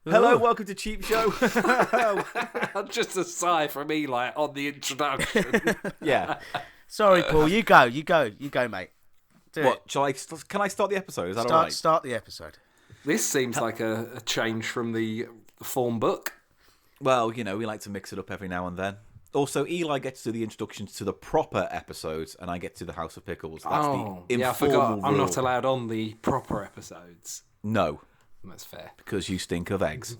Hello, welcome to Cheap Show. Just a sigh from Eli on the introduction. Yeah. Sorry, Paul. You go, mate. Do What? it. Can I start the episode? Is that all right? Start the episode. This seems like a change from the form book. Well, you know, we like to mix it up every now and then. Also, Eli gets to the introductions to the proper episodes, and I get to the House of Pickles. That's the informal I forgot. rule. I'm not allowed on the proper episodes. No, That's fair. because you stink of eggs.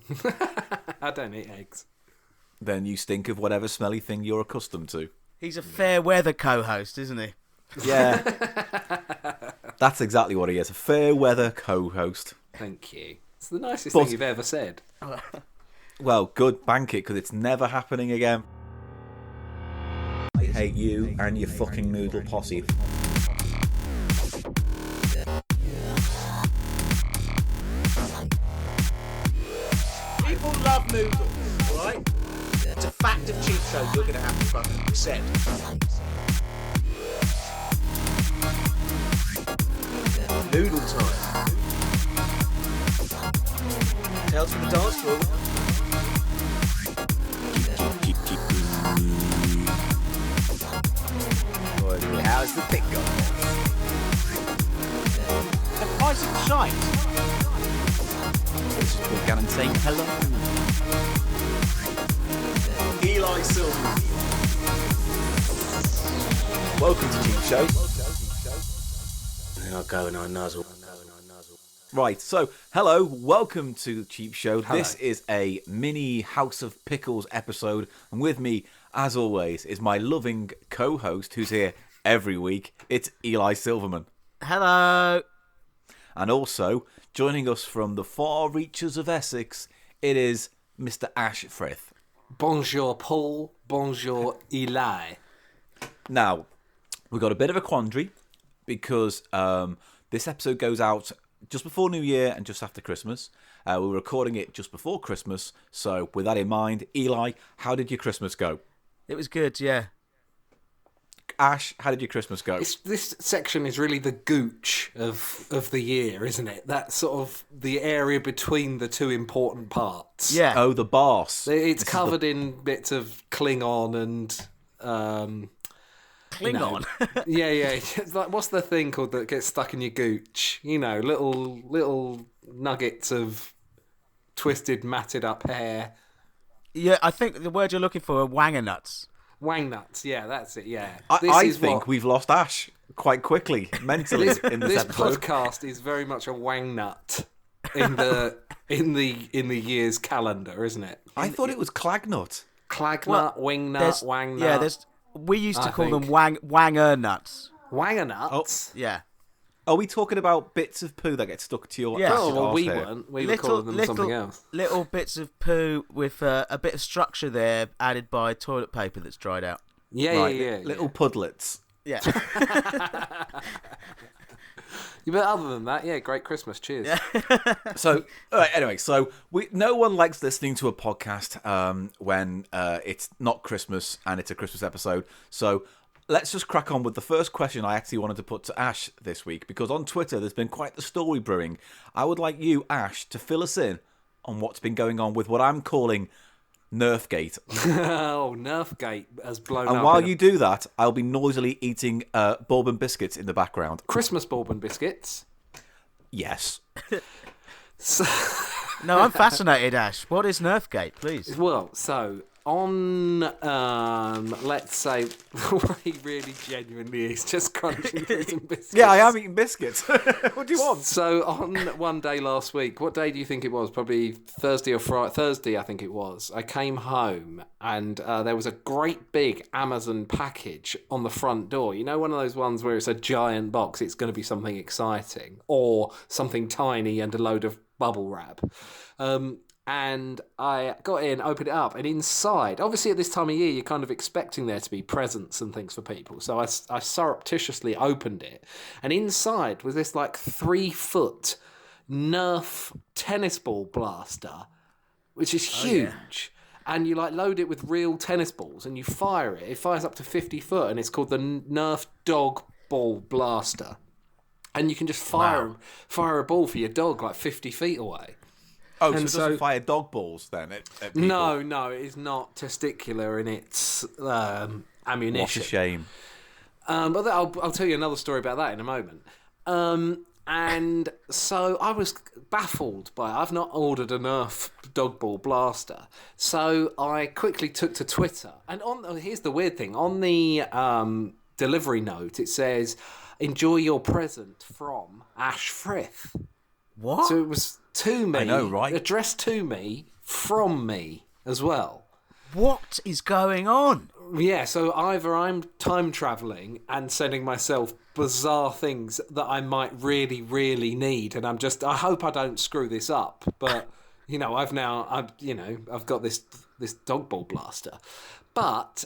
I don't eat eggs. Then you stink of whatever smelly thing you're accustomed to. He's a fair weather co-host, isn't he? Yeah. That's exactly what he is. A fair weather co-host. Thank you. It's the nicest thing you've ever said. Well, good, bank it, because it's never happening again. I hate you and your fucking noodle posse. People love noodles, alright? It's a fact of Cheap Show you're going to have to fucking accept. Noodle time. Tales from the Dancefloor. How's the pick going? The price of shite. Let's just walk down and say hello. Eli Silver. Welcome to Cheap Show. And I go and I nuzzle. Right, so hello, welcome to the Cheap Show. Hello. This is a mini House of Pickles episode, and with me, as always, is my loving co-host who's here every week. It's Eli Silverman. Hello. And also, joining us from the far reaches of Essex, it is Mr. Ash Frith. Bonjour, Paul. Bonjour, Eli. Now, we've got a bit of a quandary because this episode goes out just before New Year and just after Christmas. We're recording it just before Christmas, so with that in mind, Eli, how did your Christmas go? It was good, yeah. Ash, how did your Christmas go? This section is really the Gooch of the year, isn't it? That's sort of the area between the two important parts. Yeah. Oh, the boss. It's covered in bits of Klingon and... Klingon. Yeah. It's like, what's the thing called that gets stuck in your gooch? You know, little nuggets of twisted, matted up hair. Yeah, I think the word you're looking for are wanger nuts. Wang nuts, yeah, that's it, yeah. I think we've lost Ash quite quickly, mentally, in this episode. Podcast is very much a wang nut in the year's calendar, isn't it? I thought it was Clagnut. Clagnut, wing nut, wang nut. Yeah, we used to call them think. wanger nuts. Wanger nuts? Yeah. Are we talking about bits of poo that get stuck to your Yeah. Ash's Oh, well, arse we hair? weren't. We were calling them something else. Little bits of poo with a bit of structure there added by toilet paper that's dried out. Yeah, Right, yeah. little pudlets. Yeah. But other than that, yeah, great Christmas. Cheers. So, all right, anyway, no one likes listening to a podcast when it's not Christmas and it's a Christmas episode. So let's just crack on with the first question I actually wanted to put to Ash this week, because on Twitter there's been quite the story brewing. I would like you, Ash, to fill us in on what's been going on with what I'm calling NerfGate. Oh, NerfGate has blown up. And while you do that, I'll be noisily eating bourbon biscuits in the background. Christmas bourbon biscuits. Yes. So, No, I'm fascinated, Ash. What is NerfGate, please? well, so on, let's say, what he really genuinely is just crunching through some biscuits. Yeah, I am eating biscuits. What do you want? So on one day last week, what day do you think it was? Probably Thursday or Friday. Thursday, I think it was. I came home and there was a great big Amazon package on the front door. You know, one of those ones where it's a giant box. It's going to be something exciting or something tiny and a load of bubble wrap. And I got in, opened it up, and inside, obviously at this time of year, you're kind of expecting there to be presents and things for people. So I surreptitiously opened it, and inside was this like 3-foot Nerf tennis ball blaster, which is huge. And you like load it with real tennis balls, and you fire it. It fires up to 50 foot, and it's called the Nerf Dog Ball Blaster. And you can just fire a ball for your dog like 50 feet away. Oh, so it doesn't fire dog balls then at people? No, it is not testicular in its ammunition. What a shame. But I'll tell you another story about that in a moment. And so I was baffled by I've not ordered a Nerf dog ball blaster. So I quickly took to Twitter. And here's the weird thing. On the delivery note, it says, enjoy your present from Ash Frith. What? So it was to me. I know, right? Addressed to me, from me as well. What is going on? Yeah, so either I'm time travelling and sending myself bizarre things that I might really, really need, and I hope I don't screw this up. But I've got this dog ball blaster, but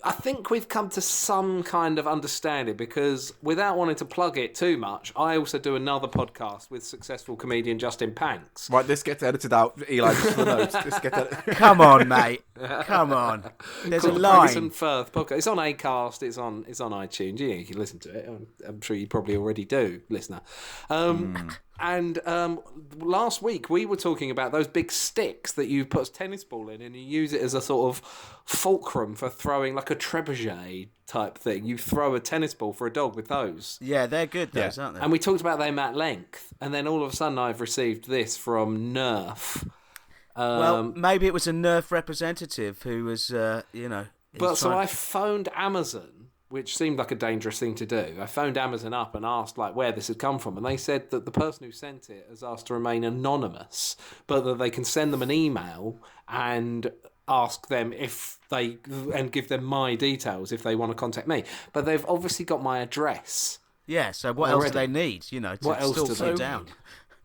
I think we've come to some kind of understanding, because without wanting to plug it too much, I also do another podcast with successful comedian Justin Panks. Right, this gets edited out, Eli, just for the notes. This gets edited. Come on, mate. Come on. There's a line. Firth podcast. It's on Acast. It's on iTunes. Yeah, you can listen to it. I'm sure you probably already do, listener. And last week we were talking about those big sticks that you put a tennis ball in and you use it as a sort of fulcrum for throwing, like a trebuchet type thing. You throw a tennis ball for a dog with those. Yeah, they're good, those, aren't they? And we talked about them at length. And then all of a sudden I've received this from Nerf. Well, maybe it was a Nerf representative who was, But so I phoned Amazon, which seemed like a dangerous thing to do. I phoned Amazon up and asked where this had come from, and they said that the person who sent it has asked to remain anonymous, but that they can send them an email and ask them and give them my details if they want to contact me. But they've obviously got my address. Yeah, so what else do they need, to what else still do slow they down?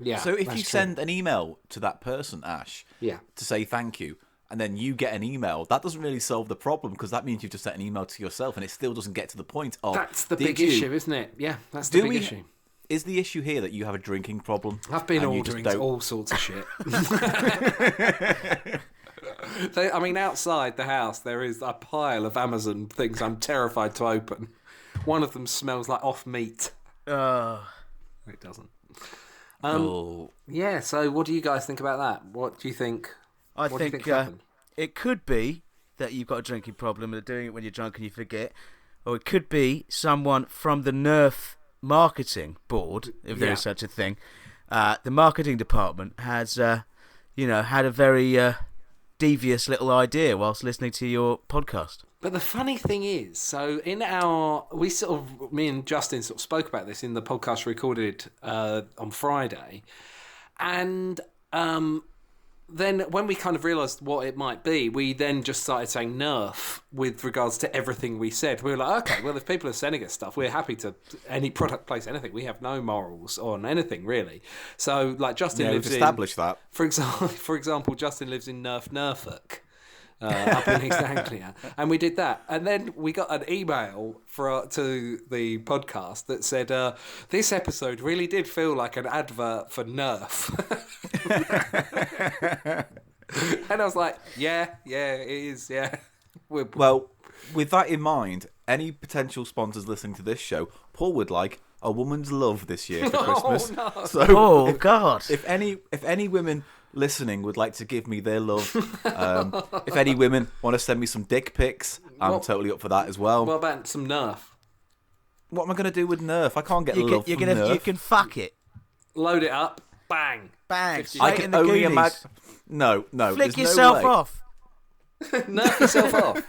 Yeah. So if you send an email to that person, Ash, Yeah. to say thank you, and then you get an email, that doesn't really solve the problem, because that means you've just sent an email to yourself and it still doesn't get to the point of... That's the big issue, isn't it? Yeah, that's the big issue. Is the issue here that you have a drinking problem? I've been ordering all sorts of shit. Outside the house there is a pile of Amazon things I'm terrified to open. One of them smells like off meat. It doesn't. Yeah, so what do you guys think about that? What do you think? I think it could be that you've got a drinking problem and doing it when you're drunk and you forget, or it could be someone from the Nerf marketing board, if there is such a thing. The marketing department has, had a very devious little idea whilst listening to your podcast. But the funny thing is, so me and Justin sort of spoke about this in the podcast recorded on Friday, and then when we kind of realised what it might be, we then just started saying Nerf with regards to everything we said. We were like, okay, well, if people are sending us stuff, we're happy to any product place anything. We have no morals on anything, really. So, Justin lives we've established that. For example, Justin lives in Norfolk. Up in East Anglia, and we did that, and then we got an email to the podcast that said this episode really did feel like an advert for Nerf. And I was like, yeah, it is, yeah. Well, with that in mind, any potential sponsors listening to this show, Paul would like a woman's love this year for Christmas. No. So God! If any women listening would like to give me their love, if any women want to send me some dick pics, I'm totally up for that as well. What about some Nerf? What am I going to do with Nerf? I can't get love from Nerf. You can fuck it. Load it up. Bang. Bang. I can only imagine. No. Flick there's yourself no way. off. Nerf yourself off.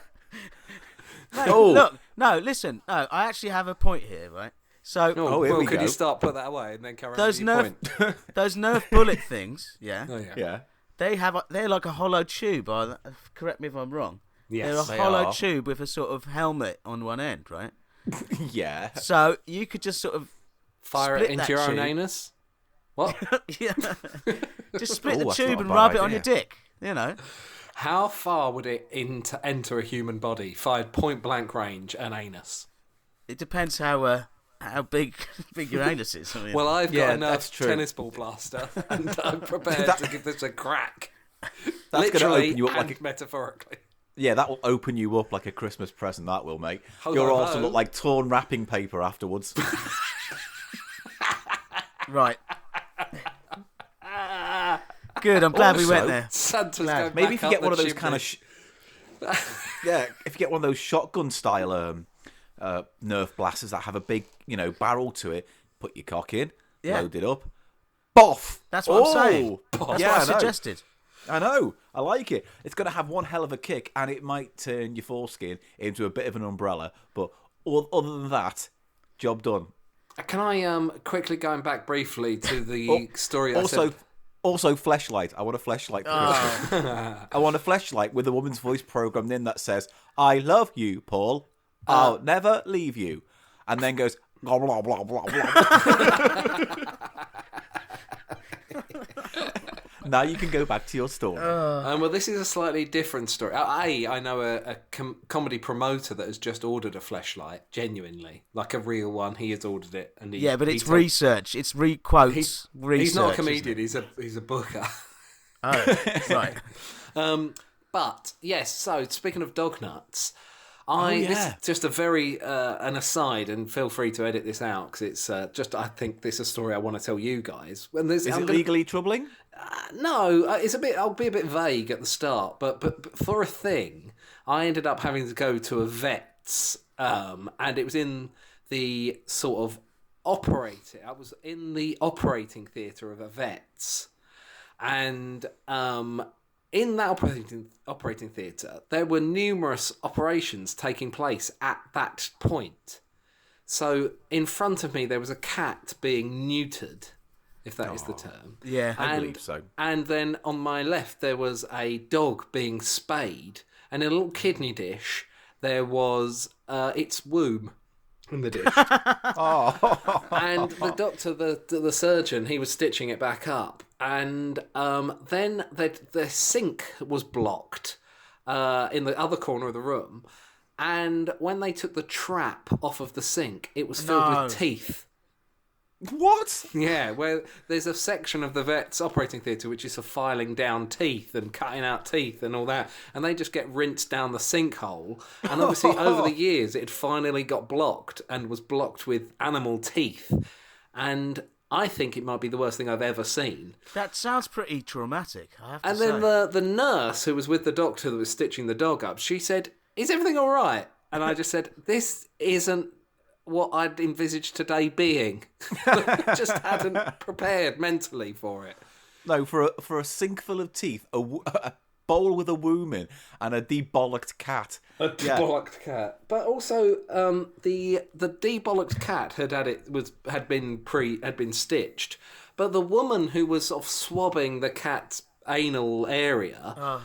Look, no, listen. No, I actually have a point here, right? So, here we could go. you start, put that away, and then carry on those with your Nerf, point? those Nerf bullet things, yeah. Oh, yeah. Yeah. They're like a hollow tube. Correct me if I'm wrong. Yes, they're a hollow tube with a sort of helmet on one end, right? Yeah. So you could just sort of fire it split into that your own tube. anus. What? Yeah. Just split the that's tube not a and bad rub it on idea. your dick. You know. How far would it enter a human body? Fired point blank range, an anus. It depends how big your anus is. I mean, Well, I've got a that's Nerf true. tennis ball blaster, and I'm prepared to give this a crack. That's going to Literally open you up and like metaphorically. Yeah, that will open you up like a Christmas present. That will, mate. Hold You'll on, also no. look like torn wrapping paper afterwards. right. Good. I'm glad we Also, went there. Santa's Glad. going Maybe back if you up get one the of those chimney. kind of yeah, if you get one of those shotgun style Nerf blasters that have a big, barrel to it, put your cock in, load it up, boff. That's what I'm saying. That's what I know. suggested. I know. I like it. It's going to have one hell of a kick, and it might turn your foreskin into a bit of an umbrella. But other than that, job done. Can I quickly going back briefly to the story? I said... Also, fleshlight. I want a fleshlight for Christmas. I want a fleshlight with a woman's voice programmed in that says, "I love you, Paul. I'll never leave you," and then goes blah blah blah blah blah. Now you can go back to your story. Well, this is a slightly different story. I know a comedy promoter that has just ordered a fleshlight, genuinely, like a real one. He has ordered it, and but it's research. It's quotes. Research. He's not a comedian. He's a booker. Oh, right. But yes. So speaking of dog nuts. yeah. This is just a very an aside, and feel free to edit this out because it's I think this is a story I want to tell you guys. Is it legally troubling? No, it's a bit. I'll be a bit vague at the start, but for a thing, I ended up having to go to a vet's, and it was in the sort of operating. I was in the operating theatre of a vet's, and in that operating theatre, there were numerous operations taking place at that point. So in front of me, there was a cat being neutered, if that is the term. Yeah, I believe so. And then on my left, there was a dog being spayed, and in a little kidney dish, there was its womb in the dish. And the doctor, the surgeon, he was stitching it back up. And then the sink was blocked in the other corner of the room. And when they took the trap off of the sink, it was filled with teeth. What? Yeah, where there's a section of the vet's operating theatre which is for filing down teeth and cutting out teeth and all that, and they just get rinsed down the sinkhole. And obviously, over the years, it finally got blocked and was blocked with animal teeth. And I think it might be the worst thing I've ever seen. That sounds pretty traumatic, I have to And say. then the nurse who was with the doctor that was stitching the dog up, she said, "Is everything all right?" And I just said, "This isn't what I'd envisaged today being." Just hadn't prepared mentally for it. No, for a sink full of teeth, a bowl with a womb in, and a debollocked cat. A debollocked cat, but also the debollocked cat had been stitched, but the woman who was sort of swabbing the cat's anal area,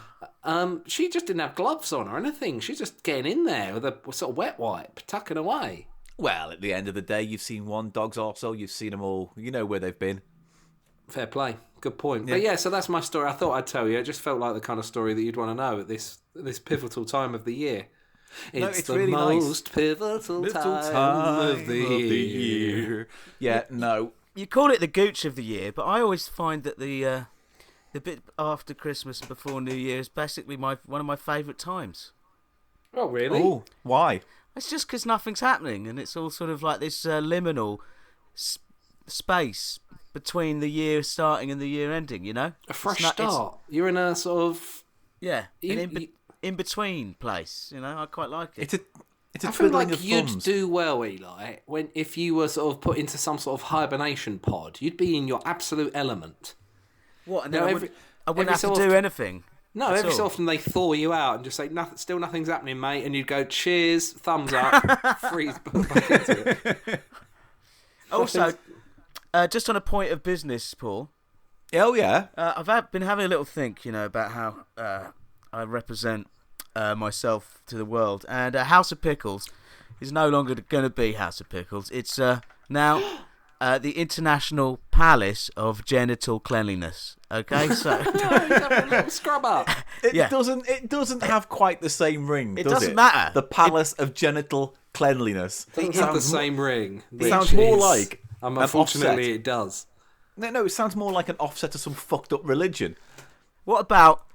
she just didn't have gloves on or anything. She's just getting in there with a sort of wet wipe, tucking away. Well, at the end of the day, you've seen one dog's arsehole, you've seen them all. You know where they've been. Fair play. Good point. Yeah. But yeah, so that's my story. I thought I'd tell you. It just felt like the kind of story that you'd want to know at this pivotal time of the year. It's the really most nice. pivotal time of the year. Yeah, no. You call it the Gooch of the year, but I always find that the bit after Christmas and before New Year is basically one of my favourite times. Oh, really? Oh, why? It's just because nothing's happening, and it's all sort of like this liminal space between the year starting and the year ending, you know? A fresh start. You're in a sort of... Yeah, an in-between place, you know? I quite like it. It's a I feel twiddling like of you'd thumbs. do well, Eli, if you were sort of put into some sort of hibernation pod. You'd be in your absolute element. What? And No, then I wouldn't have to do anything. No, at every so all. often they thaw you out and just say, still nothing's happening, mate. And you'd go, cheers, thumbs up, freeze back into it. Also, just on a point of business, Paul. Oh, yeah. I've been having a little think, about how I represent myself to the world. And House of Pickles is no longer going to be House of Pickles. It's now the International Palace of Genital Cleanliness. Okay, so He's having a little scrub up. It doesn't have quite the same ring, It does doesn't it? matter. The Palace of Genital Cleanliness. Doesn't have the same ring. It sounds more like an Unfortunately, offset. it does. No, it sounds more like an offset to some fucked up religion. what about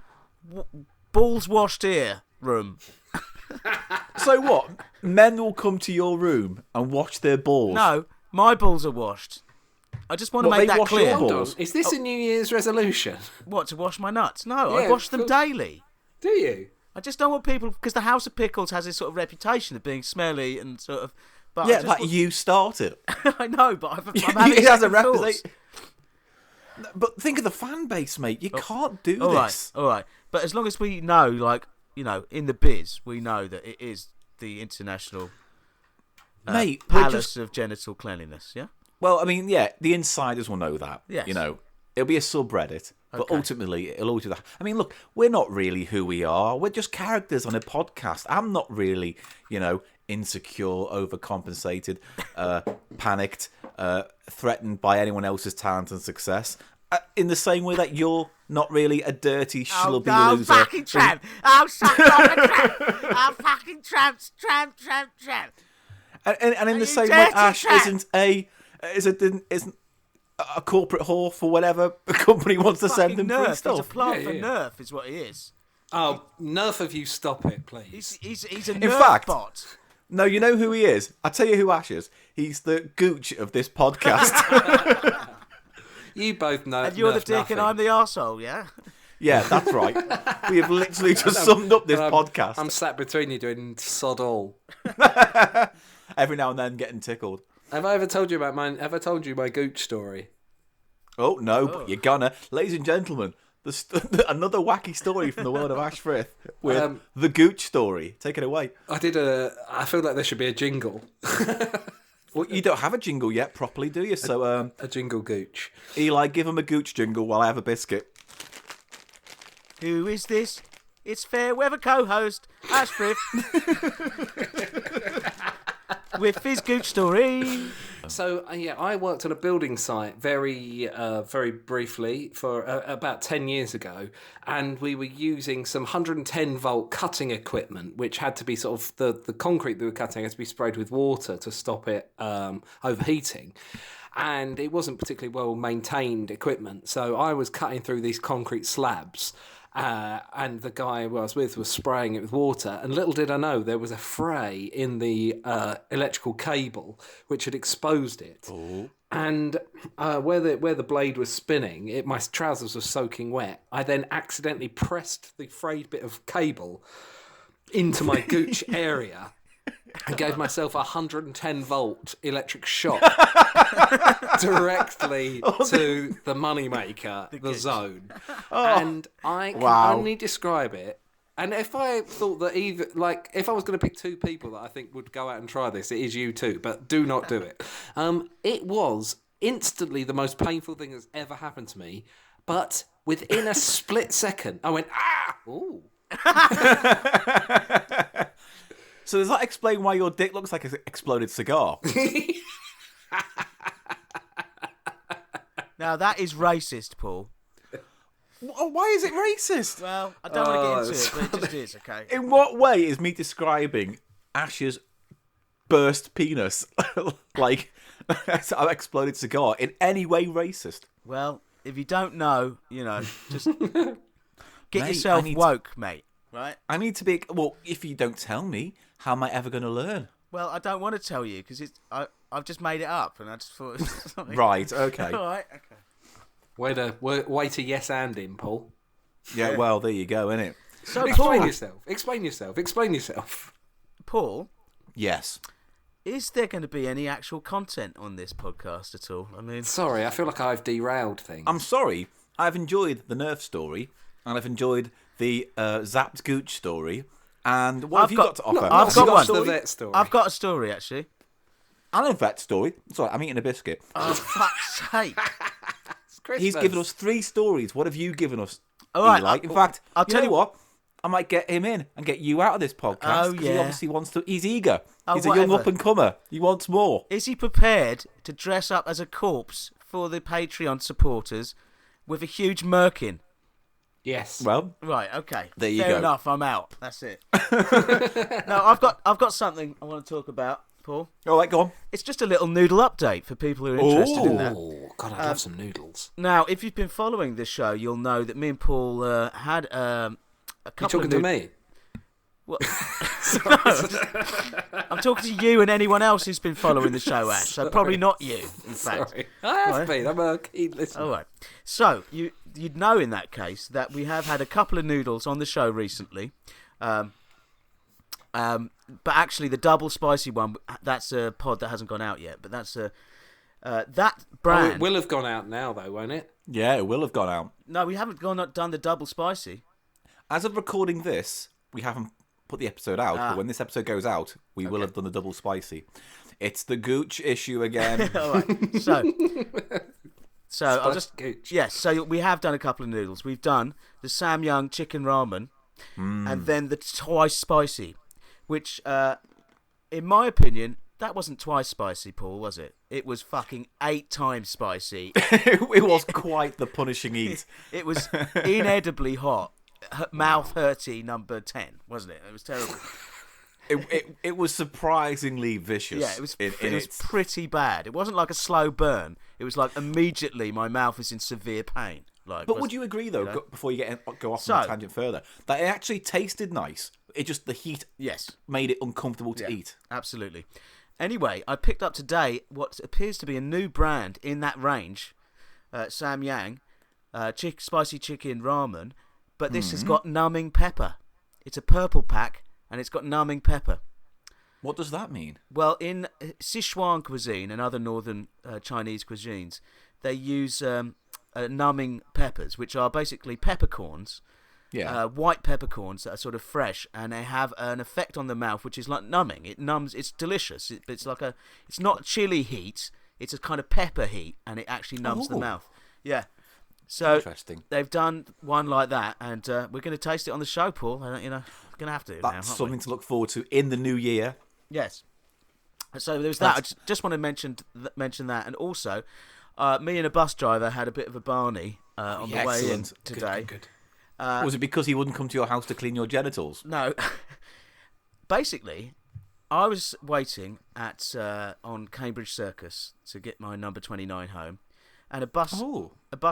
balls washed here room? So what? Men will come to your room and watch their balls? No, my balls are washed. I just want to What, make they that wash clear. your Hold balls? on. Is this a New Year's resolution? What, to wash my nuts? No, I Yeah, wash them cool. daily. Do you? I just don't want people, because the House of Pickles has this sort of reputation of being smelly and sort of. But Yeah, like you started. I know, but I'm having It has a second thoughts. reputation. But think of the fan base, mate. You can't do All this. right. But as long as we know, like, you know, in the biz, we know that it is the international Mate, we're palace just... of genital cleanliness, yeah? Well, I mean, yeah, the insiders will know that. Yes. You know, it'll be a subreddit, but Okay. ultimately it'll always do that. I mean, look, we're not really who we are. We're just characters on a podcast. I'm not really, you know, insecure, overcompensated, panicked, threatened by anyone else's talent and success. In the same way that you're not really a dirty, schlubby loser. fucking tramp! Oh, suck off a tramp! Oh, fucking tramp! And in the you same way, dirty Ash tramp? isn't a corporate whore for whatever a company wants to send Fucking them free Nerf. He's a stuff. plant Yeah, for yeah. Nerf, is what he is. Oh, enough of you stop it, please. He's a In Nerf fact- bot. No, you know who he is? I'll tell you who Ash is. He's the Gooch of this podcast. You both know. And you're the nerf dick nothing. and I'm the arsehole, yeah? Yeah, that's right. We have literally just summed up this And podcast. I'm sat between you doing sod all. Every now and then getting tickled. Have I ever told you about mine? Have I told you my Gooch story? Oh, no, but you're gonna. Ladies and gentlemen, another wacky story from the world of Ash Frith with the Gooch story. Take it away. I feel like there should be a jingle. Well, you don't have a jingle yet properly, do you? So, A jingle Gooch. Eli, give him a Gooch jingle while I have a biscuit. Who is this? It's fair weather co-host Ash Frith with his Gooch story. So yeah, I worked on a building site very briefly for about 10 years ago, and we were using some 110 volt cutting equipment, which had to be sort of the concrete that we were cutting had to be sprayed with water to stop it overheating. And it wasn't particularly well maintained equipment, so I was cutting through these concrete slabs. And the guy who I was with was spraying it with water, and little did I know there was a fray in the electrical cable which had exposed it. Ooh. And where the blade was spinning, my trousers were soaking wet. I then accidentally pressed the frayed bit of cable into my Gooch area and gave myself a 110 volt electric shock directly to the moneymaker, the zone. And I can only describe it. And if I thought that if I was going to pick two people that I think would go out and try this, it is you two, but do not do it. It was instantly the most painful thing that's ever happened to me, but within a split second, I went, ah! Ooh. So does that explain why your dick looks like an exploded cigar? Now that is racist, Paul. Why is it racist? Well, I don't want to get into it, but it just is, okay? In what way is me describing Ash's burst penis like an exploded cigar in any way racist? Well, if you don't know, you know, just get Mate, yourself I need woke, mate, right? I need to be... Well, if you don't tell me, how am I ever going to learn? Well, I don't want to tell you, because I've just made it up, and I just thought... something. Right, okay. All right, okay. Way to yes and him, Paul. Yeah, well, there you go, innit? So, Explain Paul, yourself. Paul, Yes. is there going to be any actual content on this podcast at all? I mean... Sorry, I feel like I've derailed things. I'm sorry. I've enjoyed the Nerf story, and I've enjoyed the Zapped Gooch story, and what have you got to offer? I've got one. The vet story. I've got a story, actually. And a vet story. Sorry, I'm eating a biscuit. Oh, fuck's sake. It's Christmas. He's given us 3 stories. What have you given us, All right, Eli? In fact, I'll you tell know you what? I might get him in and get you out of this podcast. Oh, 'cause yeah. He obviously wants to... He's eager. Oh, He's a young whatever. up-and-comer. He wants more. Is he prepared to dress up as a corpse for the Patreon supporters with a huge merkin? Yes. Well, Right, okay. There you Fair go. enough, I'm out. That's it. No, I've got something I want to talk about, Paul. all right, go on. It's just a little noodle update for people who are interested in that. Oh, God, I love some noodles. Now, if you've been following this show, you'll know that me and Paul had a You couple talking of to me? Well, no, I'm talking to you and anyone else who's been following the show, Ash. So probably not you, in fact. Sorry. I have been. I'm a keen listener. All right. So you'd know in that case that we have had a couple of noodles on the show recently. But actually the double spicy one, that's a pod that hasn't gone out yet. But that's that brand. Oh, it will have gone out now, though, won't it? Yeah, it will have gone out. No, we haven't done the double spicy. As of recording this, we haven't put the episode out, but when this episode goes out, we will have done the double spicy. It's the Gooch issue again. All right. So I'll just Gooch. yes. So we have done a couple of noodles. We've done the Samyang chicken ramen, and then the twice spicy, which, in my opinion, that wasn't twice spicy, Paul, was it? It was fucking 8 times spicy. It was quite the punishing eat. It was inedibly hot. Mouth hurty number 10, wasn't it? It was terrible. It was surprisingly vicious. Yeah, it was pretty bad. It wasn't like a slow burn. It was like immediately my mouth is in severe pain. But would you agree, though, before you go off on a tangent further, that it actually tasted nice? It just, the heat made it uncomfortable to eat. Absolutely. Anyway, I picked up today what appears to be a new brand in that range, Samyang, spicy chicken ramen, but this has got numbing pepper. It's a purple pack, and it's got numbing pepper. What does that mean? Well, in Sichuan cuisine and other northern Chinese cuisines, they use numbing peppers, which are basically peppercorns, white peppercorns that are sort of fresh, and they have an effect on the mouth which is like numbing. It numbs. It's delicious. It's not chili heat. It's a kind of pepper heat, and it actually numbs the mouth. Yeah. So interesting. They've done one like that, and we're going to taste it on the show, Paul. We're going to have to. That's something to look forward to in the new year. Yes. So there was that. I just want to mention that, and also, me and a bus driver had a bit of a Barney on the way in today. Good. Was it because he wouldn't come to your house to clean your genitals? No. Basically, I was waiting on Cambridge Circus to get my number 29 home, and a bus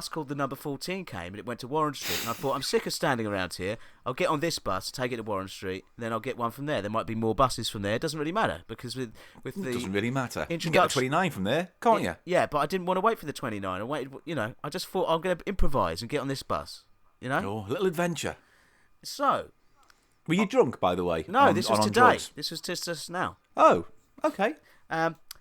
called the number 14 came, and it went to Warren Street, and I thought, I'm sick of standing around here. I'll get on this bus, take it to Warren Street, then I'll get one from there. There might be more buses from there. It doesn't really matter, because with the... It doesn't really matter. You can get get the 29 from there, can't you? Yeah, but I didn't want to wait for the 29. I waited, I just thought I'm going to improvise and get on this bus, Oh, a little adventure. So... Were you drunk, by the way? No, this was today. Drugs? This was just now. Oh, okay.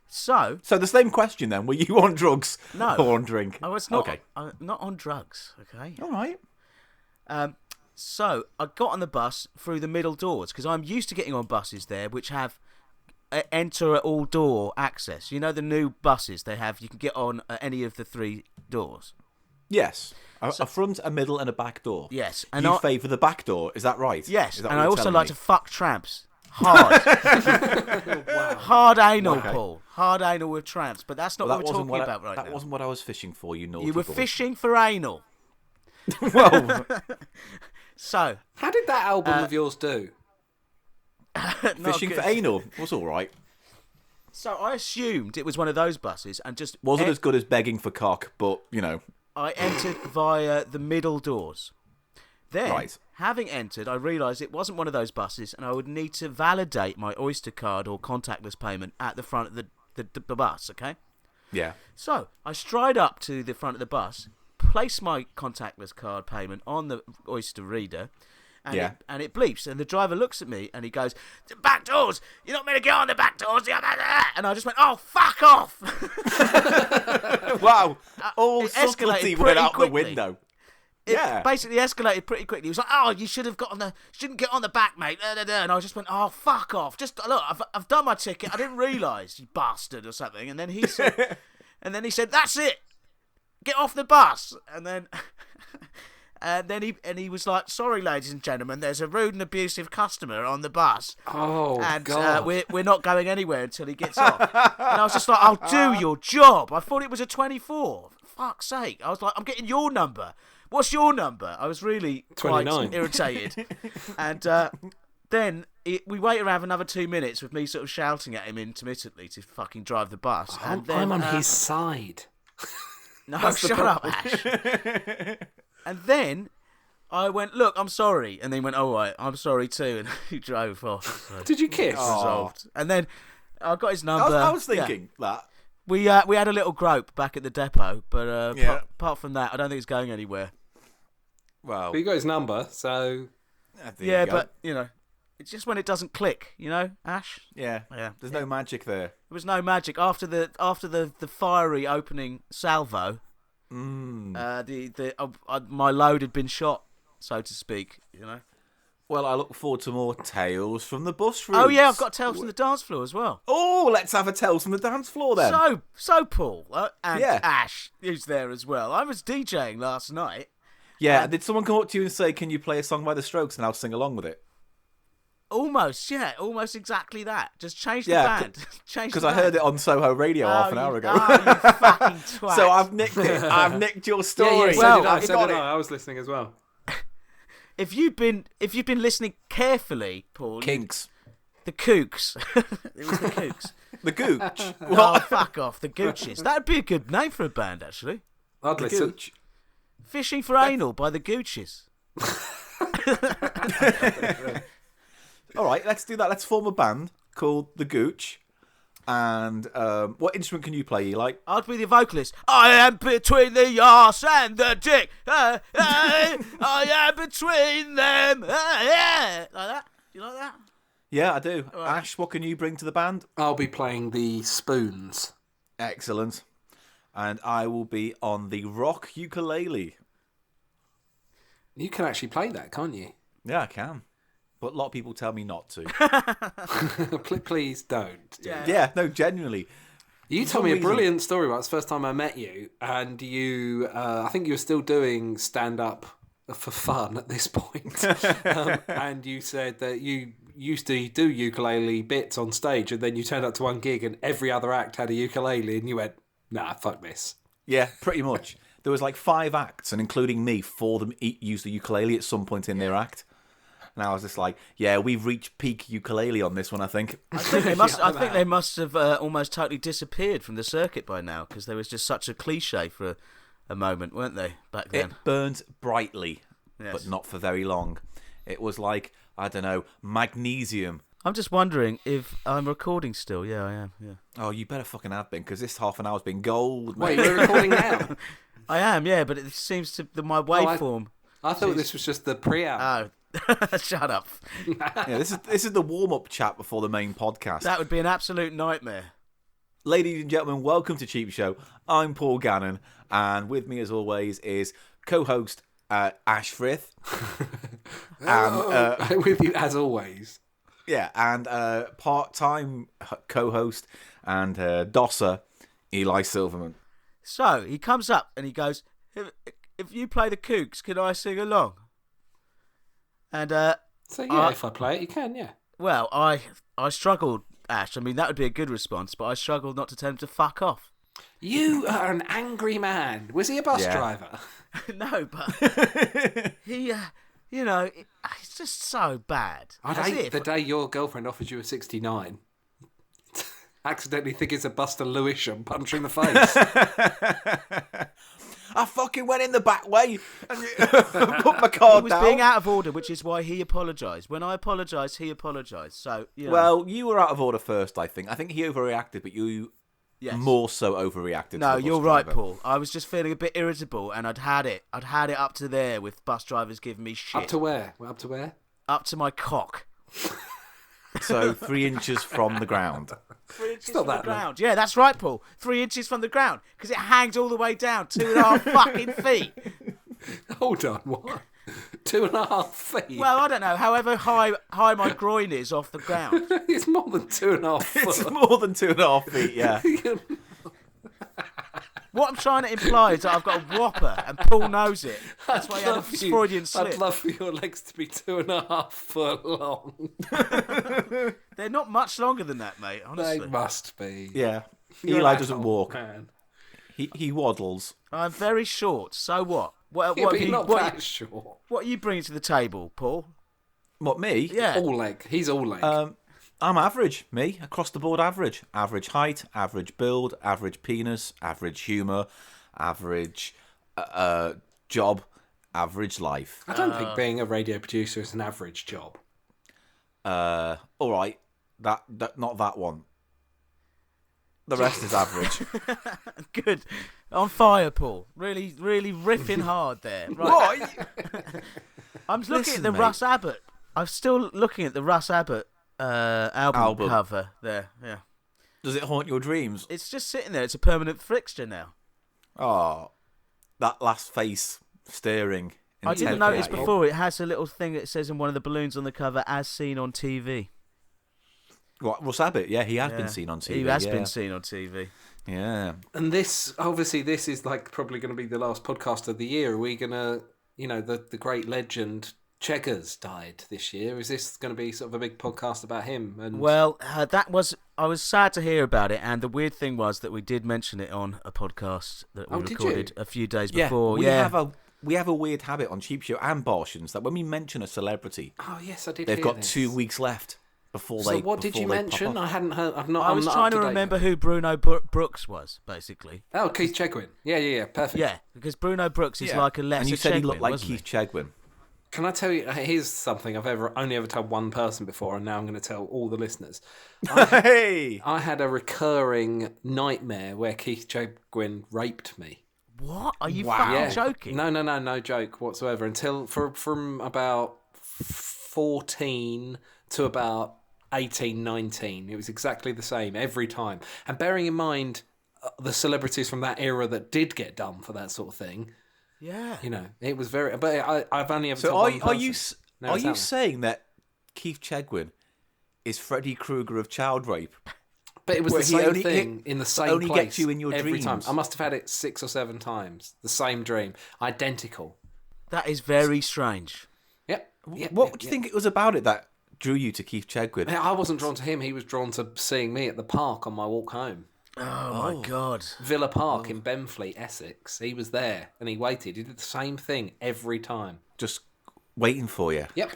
So the same question then: were you on drugs or on drink? I was not. Okay. Not on drugs. Okay. All right. So I got on the bus through the middle doors because I'm used to getting on buses there, which have enter at all door access. You know the new buses they have. You can get on at any of the 3 doors. Yes. A front, a middle, and a back door. Yes. And you favour the back door. Is that right? Yes. Is that and what I you're also telling like me? to fuck tramps. Hard. Wow. Hard anal, Okay. Paul. Hard anal with tramps. But that's not what we're talking about right now. That wasn't what I was fishing for, you naughty You were boy. fishing for anal. Well, So. How did that album of yours do? fishing for anal was all right. So I assumed it was one of those buses and just... Wasn't as good as begging for cock, but, I entered via the middle doors. Then, Right. having entered, I realised it wasn't one of those buses and I would need to validate my Oyster card or contactless payment at the front of the bus, okay? Yeah. So, I stride up to the front of the bus, place my contactless card payment on the Oyster reader, and it bleeps, and the driver looks at me and he goes, "The back doors! You're not meant to get on the back doors!" And I just went, "Oh, fuck off!" Wow. All it subtlety escalated went out pretty the window. It basically escalated pretty quickly. He was like, "Oh, you shouldn't get on the back, mate." And I just went, "Oh, fuck off! Just look, I've done my ticket. I didn't realise, you bastard," or something. And then he said, "That's it. Get off the bus." And then he was like, "Sorry, ladies and gentlemen, there's a rude and abusive customer on the bus. Oh, and God. we're not going anywhere until he gets off." And I was just like, "I'll do your job." I thought it was a 24. For fuck's sake! I was like, "I'm getting your number. What's your number?" I was really 29. quite irritated. And then we wait around for another 2 minutes with me sort of shouting at him intermittently to fucking drive the bus. And then, I'm on his side. No, shut up, Ash. And then I went, look, I'm sorry. And then he went, all right, I'm sorry too. And he drove off. So Did you kiss? resolved. And then I got his number. I was thinking that. We had a little grope back at the depot, but apart from that, I don't think it's going anywhere. Well, But you got his number, so Yeah, but, it's just when it doesn't click, Ash? yeah. There's no magic there. There was no magic. After the fiery opening salvo, my load had been shot, so to speak, Well, I look forward to more tales from the bus routes. Oh, yeah, I've got tales from the dance floor as well. Oh, let's have a tales from the dance floor then. So Paul, and Yeah. Ash, who's there as well. I was DJing last night. Yeah, did someone come up to you and say, can you play a song by The Strokes, and I'll sing along with it? Almost exactly that. Just change the band. Because I heard it on Soho Radio half an hour ago. Oh, you fucking twat. So I've nicked it. I've nicked your story. so Well, did I. Have you So got did it? I. I was listening as well. If you've been listening carefully, Paul, Kinks. the Kooks. It was the Kooks. The Gooch. Oh, fuck off, the Gooches. That'd be a good name for a band, actually. I'd The listen. Gooch. Fishing for Anal by the Gooches. All right, let's do that. Let's form a band called The Gooch. And what instrument can you play, Eli? I'd be the vocalist. I am between the arse and the dick. I am between them. Like that? Do you like that? Yeah, I do. right. Ash, what can you bring to the band? I'll be playing the spoons. Excellent. And I will be on the rock ukulele. You can actually play that, can't you? Yeah, I can. But a lot of people tell me not to. Please don't. Yeah, no, genuinely. You For told me some a brilliant story about the first time I met you, and you, I think you were still doing stand-up for fun at this point. And you said that you used to do ukulele bits on stage, and then you turned up to one gig and every other act had a ukulele, and you went, nah, fuck this. Yeah, pretty much. There was like 5 acts, and including me, 4 of them used the ukulele at some point in their act. And I was just like, yeah, we've reached peak ukulele on this one, I think. I think they must have almost totally disappeared from the circuit by now, because there was just such a cliche for a moment, weren't they, back then? It burns brightly, Yes. but not for very long. It was like, I don't know, magnesium. I'm just wondering if I'm recording still. Yeah, I am. Yeah, Oh, you better fucking have been, because this half an hour's been gold, Wait, mate. we're recording now? I am. Yeah, but it seems to my waveform. I thought this was just the pre-album. Oh, shut up. Yeah, this is the warm-up chat before the main podcast. That would be an absolute nightmare. Ladies and gentlemen, welcome to Cheap Show. I'm Paul Gannon, and with me, as always, is co-host Ash Frith. And, With you, as always. yeah, and part-time co-host and dosser, Eli Silverman. So he comes up and he goes, "If you play the Kooks, can I sing along?" And So yeah, if I play it, you can, yeah. well, I struggled, Ash. I mean, that would be a good response, but I struggled not to tell him to fuck off. You are an angry man. Was he a bus Yeah. driver? No, but he, it's just so bad. I'd As hate if- the day your girlfriend offers you a 69. Accidentally think it's a Buster Lewisham punch in the face. I fucking went in the back way and put my card He was down. being out of order, which is why he apologised. When I apologised, he apologised. So, Well, you were out of order first, I think. I think he overreacted, but you yes. more so overreacted. to No, the bus you're right, driver. Paul. I was just feeling a bit irritable, and I'd had it up to there with bus drivers giving me shit. Up to where? Well, up to where? Up to my cock. So 3 inches from the ground. 3 inches not from the that low. ground. Yeah, that's right, Paul. 3 inches from the ground, because it hangs all the way down 2.5 fucking feet. Hold on, what? 2.5 feet? Well, I don't know. However high my groin is off the ground. It's more than 2.5 It's foot. more than 2.5 feet, yeah. What I'm trying to imply is that I've got a whopper, and Paul knows it. That's why he had a Freudian slip. I'd love for your legs to be 2.5 foot long. They're not much longer than that, mate. Honestly, They must be. Yeah. You're Eli an doesn't asshole, walk. Man. He waddles. I'm very short. So what? What, Yeah, what, but have you're you, not what, that short. what are you bringing to the table, Paul? What, me? Yeah. All leg. He's all leg. I'm average, me. Across the board average. Average height, average build, average penis, average humour, average job, Average life. I don't think being a radio producer is an average job. All right, that not that one. The rest is average. Good. On fire, Paul. Really, really riffing hard there. Right. What? I'm looking Listen, at the mate. Russ Abbott. I'm still looking at the Russ Abbott album cover there. Yeah. Does it haunt your dreams? It's just sitting there. It's a permanent fixture now. Oh, that last face staring. I didn't intently notice at you. before. It has a little thing that says in one of the balloons on the cover, "As seen on TV." What, Russ Abbott? Yeah, he has Yeah. been seen on TV. He has been seen on TV. Yeah. And this is like probably going to be the last podcast of the year. Are we going to, the great legend Cheggers died this year. Is this going to be sort of a big podcast about him? And Well, I was sad to hear about it, and the weird thing was that we did mention it on a podcast that we did recorded you? a few days Yeah, before. we have a weird habit on Cheap Show and Bartians that when we mention a celebrity, oh yes, I did. they've hear got this. 2 weeks left before So they. what did you before they mention? pop off. I hadn't heard. I was trying to remember who Bruno Brooks was, basically. Oh, Keith Chegwin. Yeah. Perfect. Yeah, because Bruno Brooks is Yeah. like a lesser And you said he Chegwin, looked like wasn't he? Keith Chegwin. Can I tell you? Here's something I've only ever told one person before, and now I'm going to tell all the listeners. Hey! I had a recurring nightmare where Keith Chegwin raped me. What? Are you Wow. fucking Yeah. joking? No joke whatsoever. Until from about 14 to about 18, 19, it was exactly the same every time. And bearing in mind the celebrities from that era that did get done for that sort of thing, Yeah. it was very. But I've only ever. So told one are person. you No, are it's you that saying that Keith Chegwin is Freddy Krueger of child rape? But it was Where the he same only- thing in the same only place gets you in your every time. dreams. I must have had it 6 or 7 times. The same dream, identical. That is very strange. Yep. What do you think it was about it that drew you to Keith Chegwin? I wasn't drawn to him. He was drawn to seeing me at the park on my walk home. Oh my god. Villa Park in Benfleet, Essex. He was there and he waited. He did the same thing every time. Just waiting for you. Yep.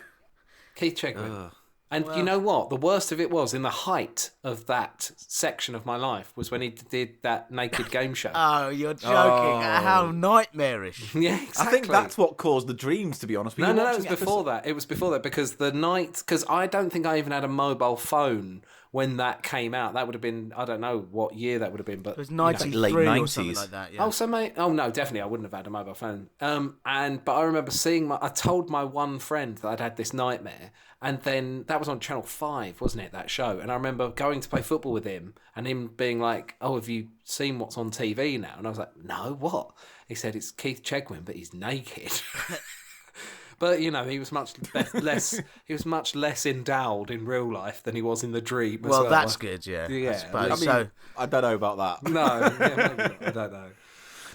Keith Chegwin. And you know what? The worst of it was, in the height of that section of my life, was when he did that naked game show. Oh, you're joking. How nightmarish. Yeah, exactly. I think that's what caused the dreams, to be honest. We No, were it watching was before that. It was before that because because I don't think I even had a mobile phone when that came out. That would have been, I don't know what year that would have been, but It was you know. 93 late or something 90s. like that. Yeah. Oh, so mate. Oh no, definitely I wouldn't have had a mobile phone. But I remember I told my one friend that I'd had this nightmare, and then that was on Channel 5, wasn't it? That show, and I remember going to play football with him, and him being like, "Oh, have you seen what's on TV now?" And I was like, "No, what?" He said, "It's Keith Chegwin, but he's naked." But he was much less. He was much less endowed in real life than he was in the dream. Well, that's good, yeah. Yeah, I suppose. I mean, I don't know about that. No, maybe not. I don't know.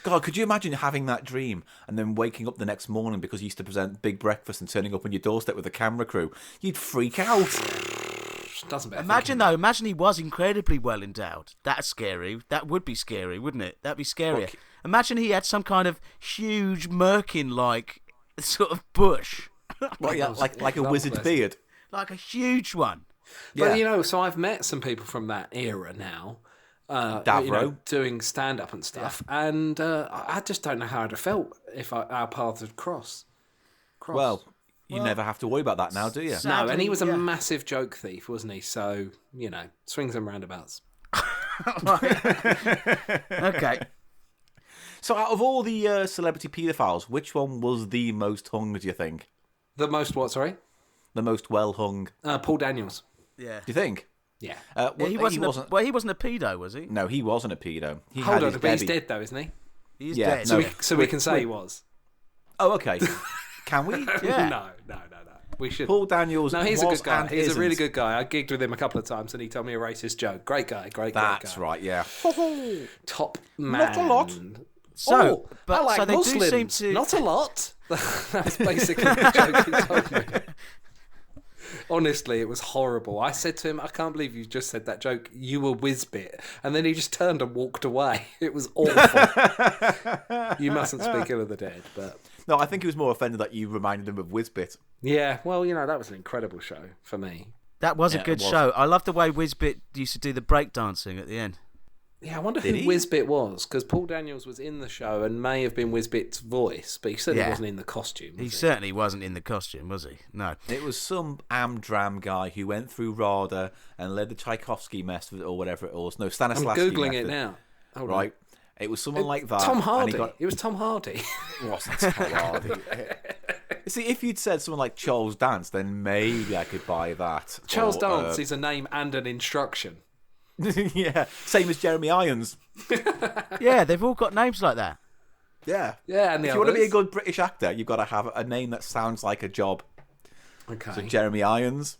God, could you imagine having that dream and then waking up the next morning because you used to present Big Breakfast and turning up on your doorstep with a camera crew? You'd freak out. Doesn't bear Imagine thinking. though, imagine he was incredibly well endowed. That's scary. That would be scary, wouldn't it? That'd be scarier. Okay. Imagine he had some kind of huge merkin-like sort of bush. Like a Love wizard's this. beard. Like a huge one. But Yeah. so I've met some people from that era now. Davro. Doing stand up and stuff, and I just don't know how I'd have felt if our paths had crossed. Well, you never have to worry about that now, do you? No, and he was a yeah. massive joke thief, wasn't he? So swings and roundabouts. Okay. So out of all the celebrity paedophiles, which one was the most hung, do you think? The most what? Sorry, The most well hung, do Paul Daniels. Yeah. you think? Yeah. Yeah, he wasn't a pedo, was he? No, he wasn't a pedo. He Hold had on, his but he's Debbie. dead though, isn't he? He's Yeah, dead. no. So we can say he was. Oh, okay. Can we? Yeah. No. We should. Paul Daniels No, he's a was good guy. and He's a really isn't. good guy. I gigged with him a couple of times and he told me a racist joke. Great guy. Great guy. That's right, yeah. Top man. Not a lot. So, I but like so they Muslims. do seem to. Not a lot. That's basically the joke he told me. Honestly, it was horrible. I said to him, I can't believe you just said that joke. You were whizbit. And then he just turned and walked away. It was awful. You mustn't speak ill of the dead. But No, I think he was more offended that you reminded him of Whizbit. yeah, well, that was an incredible show for me. That was a Yeah, good it was. show. I love the way Whizbit used to do the breakdancing at the end. Yeah, I wonder Did who he? Whizbit was, because Paul Daniels was in the show and may have been Whizbit's voice, but he certainly wasn't in the costume. He certainly wasn't in the costume, was he? No. It was some Amdram guy who went through RADA and led the Tchaikovsky method or whatever it was. No, I'm Stanislavski Googling method. it now. Hold on. Right. It was someone like that. Tom and Hardy. he got- It was Tom Hardy. It wasn't Tom Hardy. See, if you'd said someone like Charles Dance, then maybe I could buy that. Charles Or, Dance is a name and an instruction. yeah, same as Jeremy Irons. Yeah, they've all got names like that. Yeah. Yeah, and the If you want to be a others. good British actor, you've got to have a name that sounds like a job. Okay. So Jeremy Irons,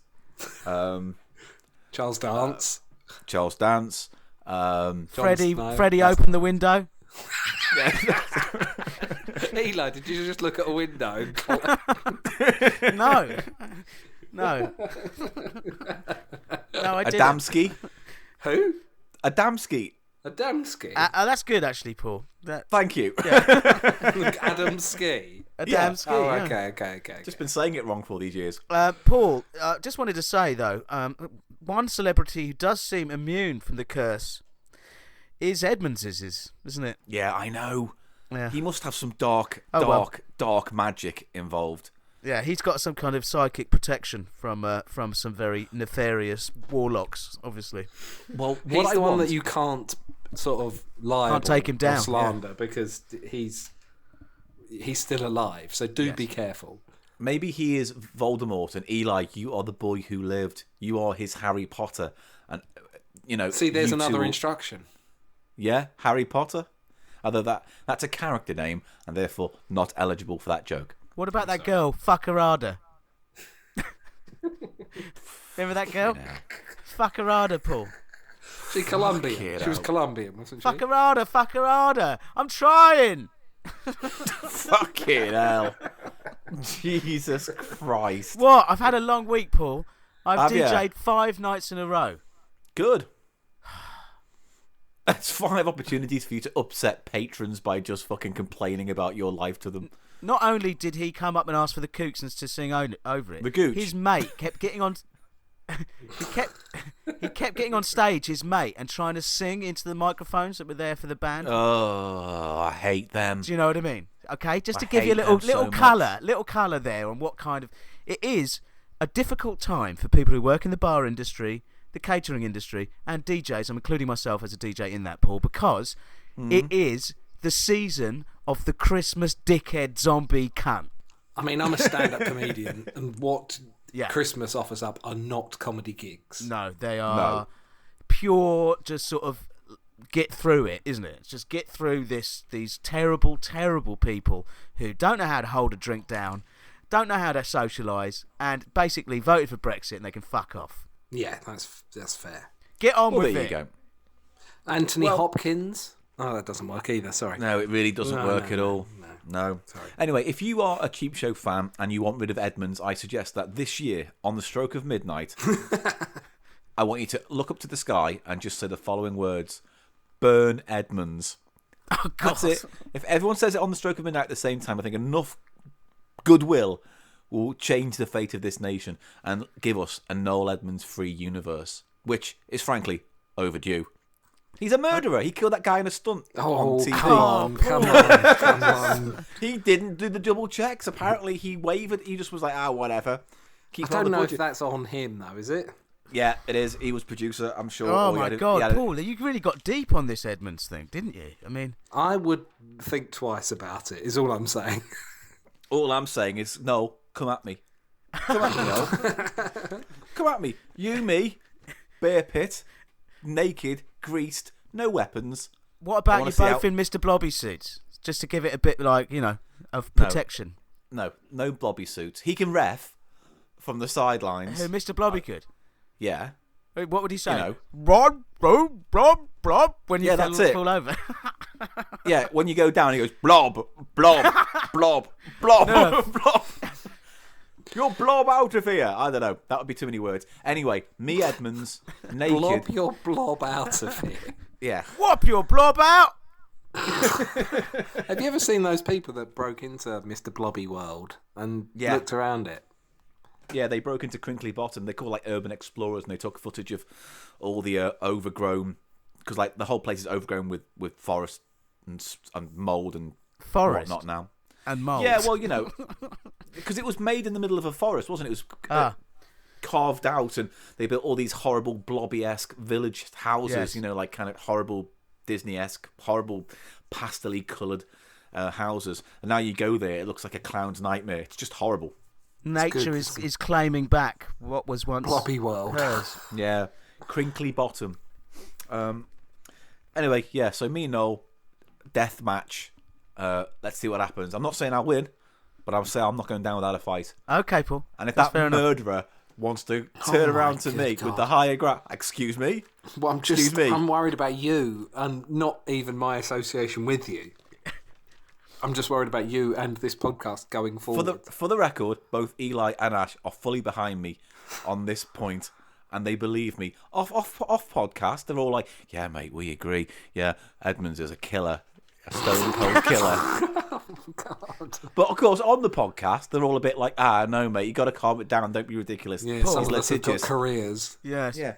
Charles Dance. Charles Dance, Freddie, Snow. Freddie, open the window. Eli, did you just look at a window? No. No. No, I didn't. Adamski. Who? Adamski. Adamski. That's good, actually, Paul. Thank you. Adamski. Adamski. Oh, yeah. okay. Just been saying it wrong for all these years. Paul, just wanted to say, though, one celebrity who does seem immune from the curse is Edmonds's, isn't it? Yeah, I know. Yeah. He must have some dark magic involved. Yeah, he's got some kind of psychic protection from some very nefarious warlocks, obviously. Well, He's the one that you can't sort of lie Can't take him down, or slander because he's still alive. So do be careful. Maybe he is Voldemort, and Eli, you are the boy who lived. You are his Harry Potter, and See, there's you another two- instruction. Yeah, Harry Potter. Although that's a character name, and therefore not eligible for that joke. What about that girl, Fuckerada? Remember that girl? Fuckerada, Paul. She Colombian. it She was out. Colombian, wasn't she? Fuckerada. I'm trying. Fucking hell. Jesus Christ. What? I've had a long week, Paul. I've Have ya? DJ'd 5 nights in a row. Good. That's 5 opportunities for you to upset patrons by just fucking complaining about your life to them. Not only did he come up and ask for the Kooksons to sing over it, The Gooch. his mate kept getting on. he kept getting on stage, his mate, and trying to sing into the microphones that were there for the band. Oh, I hate them. Do you know what I mean? Okay, just to I give you a hate little them so little colour there on what kind of it is. A difficult time for people who work in the bar industry, the catering industry, and DJs. I'm including myself as a DJ in that, Paul, because it is the season of the Christmas dickhead zombie cunt. I mean, I'm a stand-up comedian, and what Yeah. Christmas offers up are not comedy gigs. No, they are pure, just sort of get through it, isn't it? Just get through these terrible, terrible people who don't know how to hold a drink down, don't know how to socialise, and basically voted for Brexit and they can fuck off. Yeah, that's fair. Get on Well, with there it. you go. Anthony Hopkins. Oh, that doesn't work either. Sorry. No, it really doesn't work at all. No. Sorry. Anyway, if you are a Cheap Show fan and you want rid of Edmonds, I suggest that this year, on the stroke of midnight, I want you to look up to the sky and just say the following words: "Burn Edmonds." Oh, God. That's it. If everyone says it on the stroke of midnight at the same time, I think enough goodwill will change the fate of this nation and give us a Noel Edmonds free universe, which is frankly overdue. He's a murderer. He killed that guy in a stunt on TV. Come on. He didn't do the double checks. Apparently, he wavered. He just was like, whatever. I Keep on don't the know if budget. that's on him, though, is it? Yeah, it is. He was producer, I'm sure. Oh, Or he my had a- he God, had a- Paul, you really got deep on this Edmonds thing, didn't you? I mean, I would think twice about it, is all I'm saying. All I'm saying is, no, come at me. Come at me, no. Come at me. You, me, bear pit, naked, greased, no weapons. what about wanna you see both how- in Mr. Blobby suits? Just to give it a bit, like, of protection. No blobby suits. He can ref from the sidelines. Who, Mr. Blobby could? Yeah. What would he say? You know. Rod, blob, blob, when you Yeah, fall, that's it. fall over. Yeah, when you go down, he goes, blob, blob, blob, blob, blob. You'll blob out of here. I don't know. That would be too many words. Anyway, me Edmonds, naked. Blob your blob out of here. Yeah. Whop your blob out! Have you ever seen those people that broke into Mr. Blobby World and Yeah. looked around it? Yeah, they broke into Crinkly Bottom. They call like urban explorers, and they took footage of all the overgrown because like the whole place is overgrown with forest and mold and Forest whatnot now. and mold. Yeah, well, because it was made in the middle of a forest, wasn't it? It was carved out, and they built all these horrible blobby-esque village houses. Yes. Like kind of horrible Disney-esque, horrible pastel-y coloured houses. And now you go there, it looks like a clown's nightmare. It's just horrible. Nature is claiming back what was once Floppy world. hers. Yeah, crinkly bottom. Anyway, yeah. So me and Noel, death match. Let's see what happens. I'm not saying I'll win, but I'm saying I'm not going down without a fight. Okay, Paul. And if That's that fair enough. murderer wants to turn around to me with the higher ground, excuse me. Well, I'm worried about you and not even my association with you. I'm just worried about you and this podcast going forward. For the record, both Eli and Ash are fully behind me on this point, and they believe me. Off podcast, they're all like, "Yeah, mate, we agree. Yeah, Edmonds is a killer, a stone cold killer." Oh, God. But of course, on the podcast, they're all a bit like, "No, mate, you got to calm it down. Don't be ridiculous." Yeah, He's some of us have got litigious." careers. Yes. Yeah.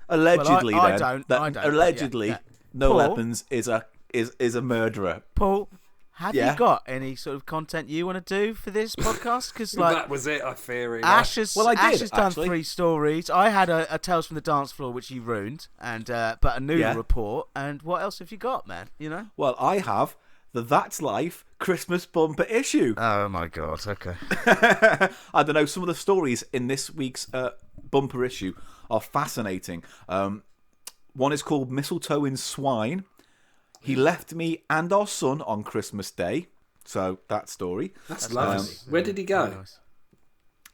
Allegedly, Well, I then, don't, I don't, allegedly, yeah. Noel Paul? Edmonds is a murderer. Paul, have Yeah. you got any sort of content you want to do for this podcast? Because like That was it, I fear. Ash has, Well, I did, Ash has done actually. 3 stories. I had a Tales from the Dance Floor, which you ruined, and but a noodle Yeah. report. And what else have you got, man? Well, I have the That's Life Christmas bumper issue. Oh my God. Okay. I don't know, some of the stories in this week's bumper issue are fascinating. One is called Mistletoe in Swine. He left me and our son on Christmas Day. So, that story. That's lovely. Where did he go?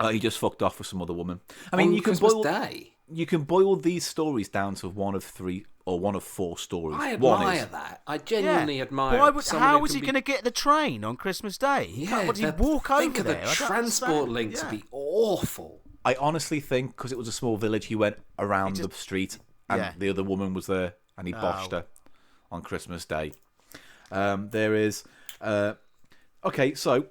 Nice. He just fucked off with some other woman. I mean, On you can Christmas boil... Day. You can boil these stories down to one of 3 or one of 4 stories. I One admire is, that. I genuinely admire. How was he going to get the train on Christmas Day? Yeah, What, did he walk think over of there? the I don't transport understand. links Yeah. would be awful. I honestly think because it was a small village, he went around the street and Yeah. the other woman was there and he botched her on Christmas Day. There is... okay, so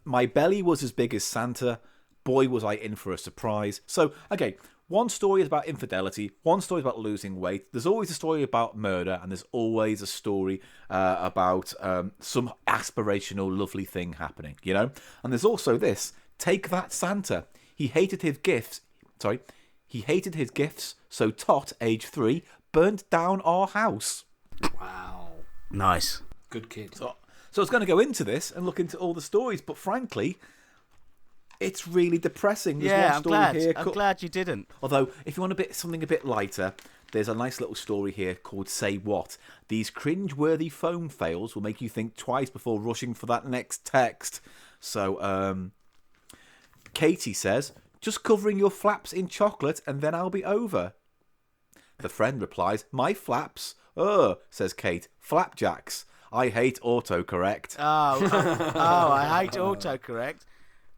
my belly was as big as Santa. Boy, was I in for a surprise. So, okay, one story is about infidelity. One story is about losing weight. There's always a story about murder. And there's always a story about some aspirational, lovely thing happening, And there's also this. Take that, Santa. He hated his gifts. He hated his gifts, so Tot, age 3, burnt down our house. Wow. Nice. Good kid. So I was going to go into this and look into all the stories, but frankly, it's really depressing. There's Yeah, one I'm story glad. here I'm glad you didn't. Although, if you want something a bit lighter, there's a nice little story here called Say What. These cringe-worthy phone fails will make you think twice before rushing for that next text. So, Katie says, just covering your flaps in chocolate and then I'll be over. The friend replies, my flaps? Says Kate, flapjacks. I hate autocorrect. I hate autocorrect.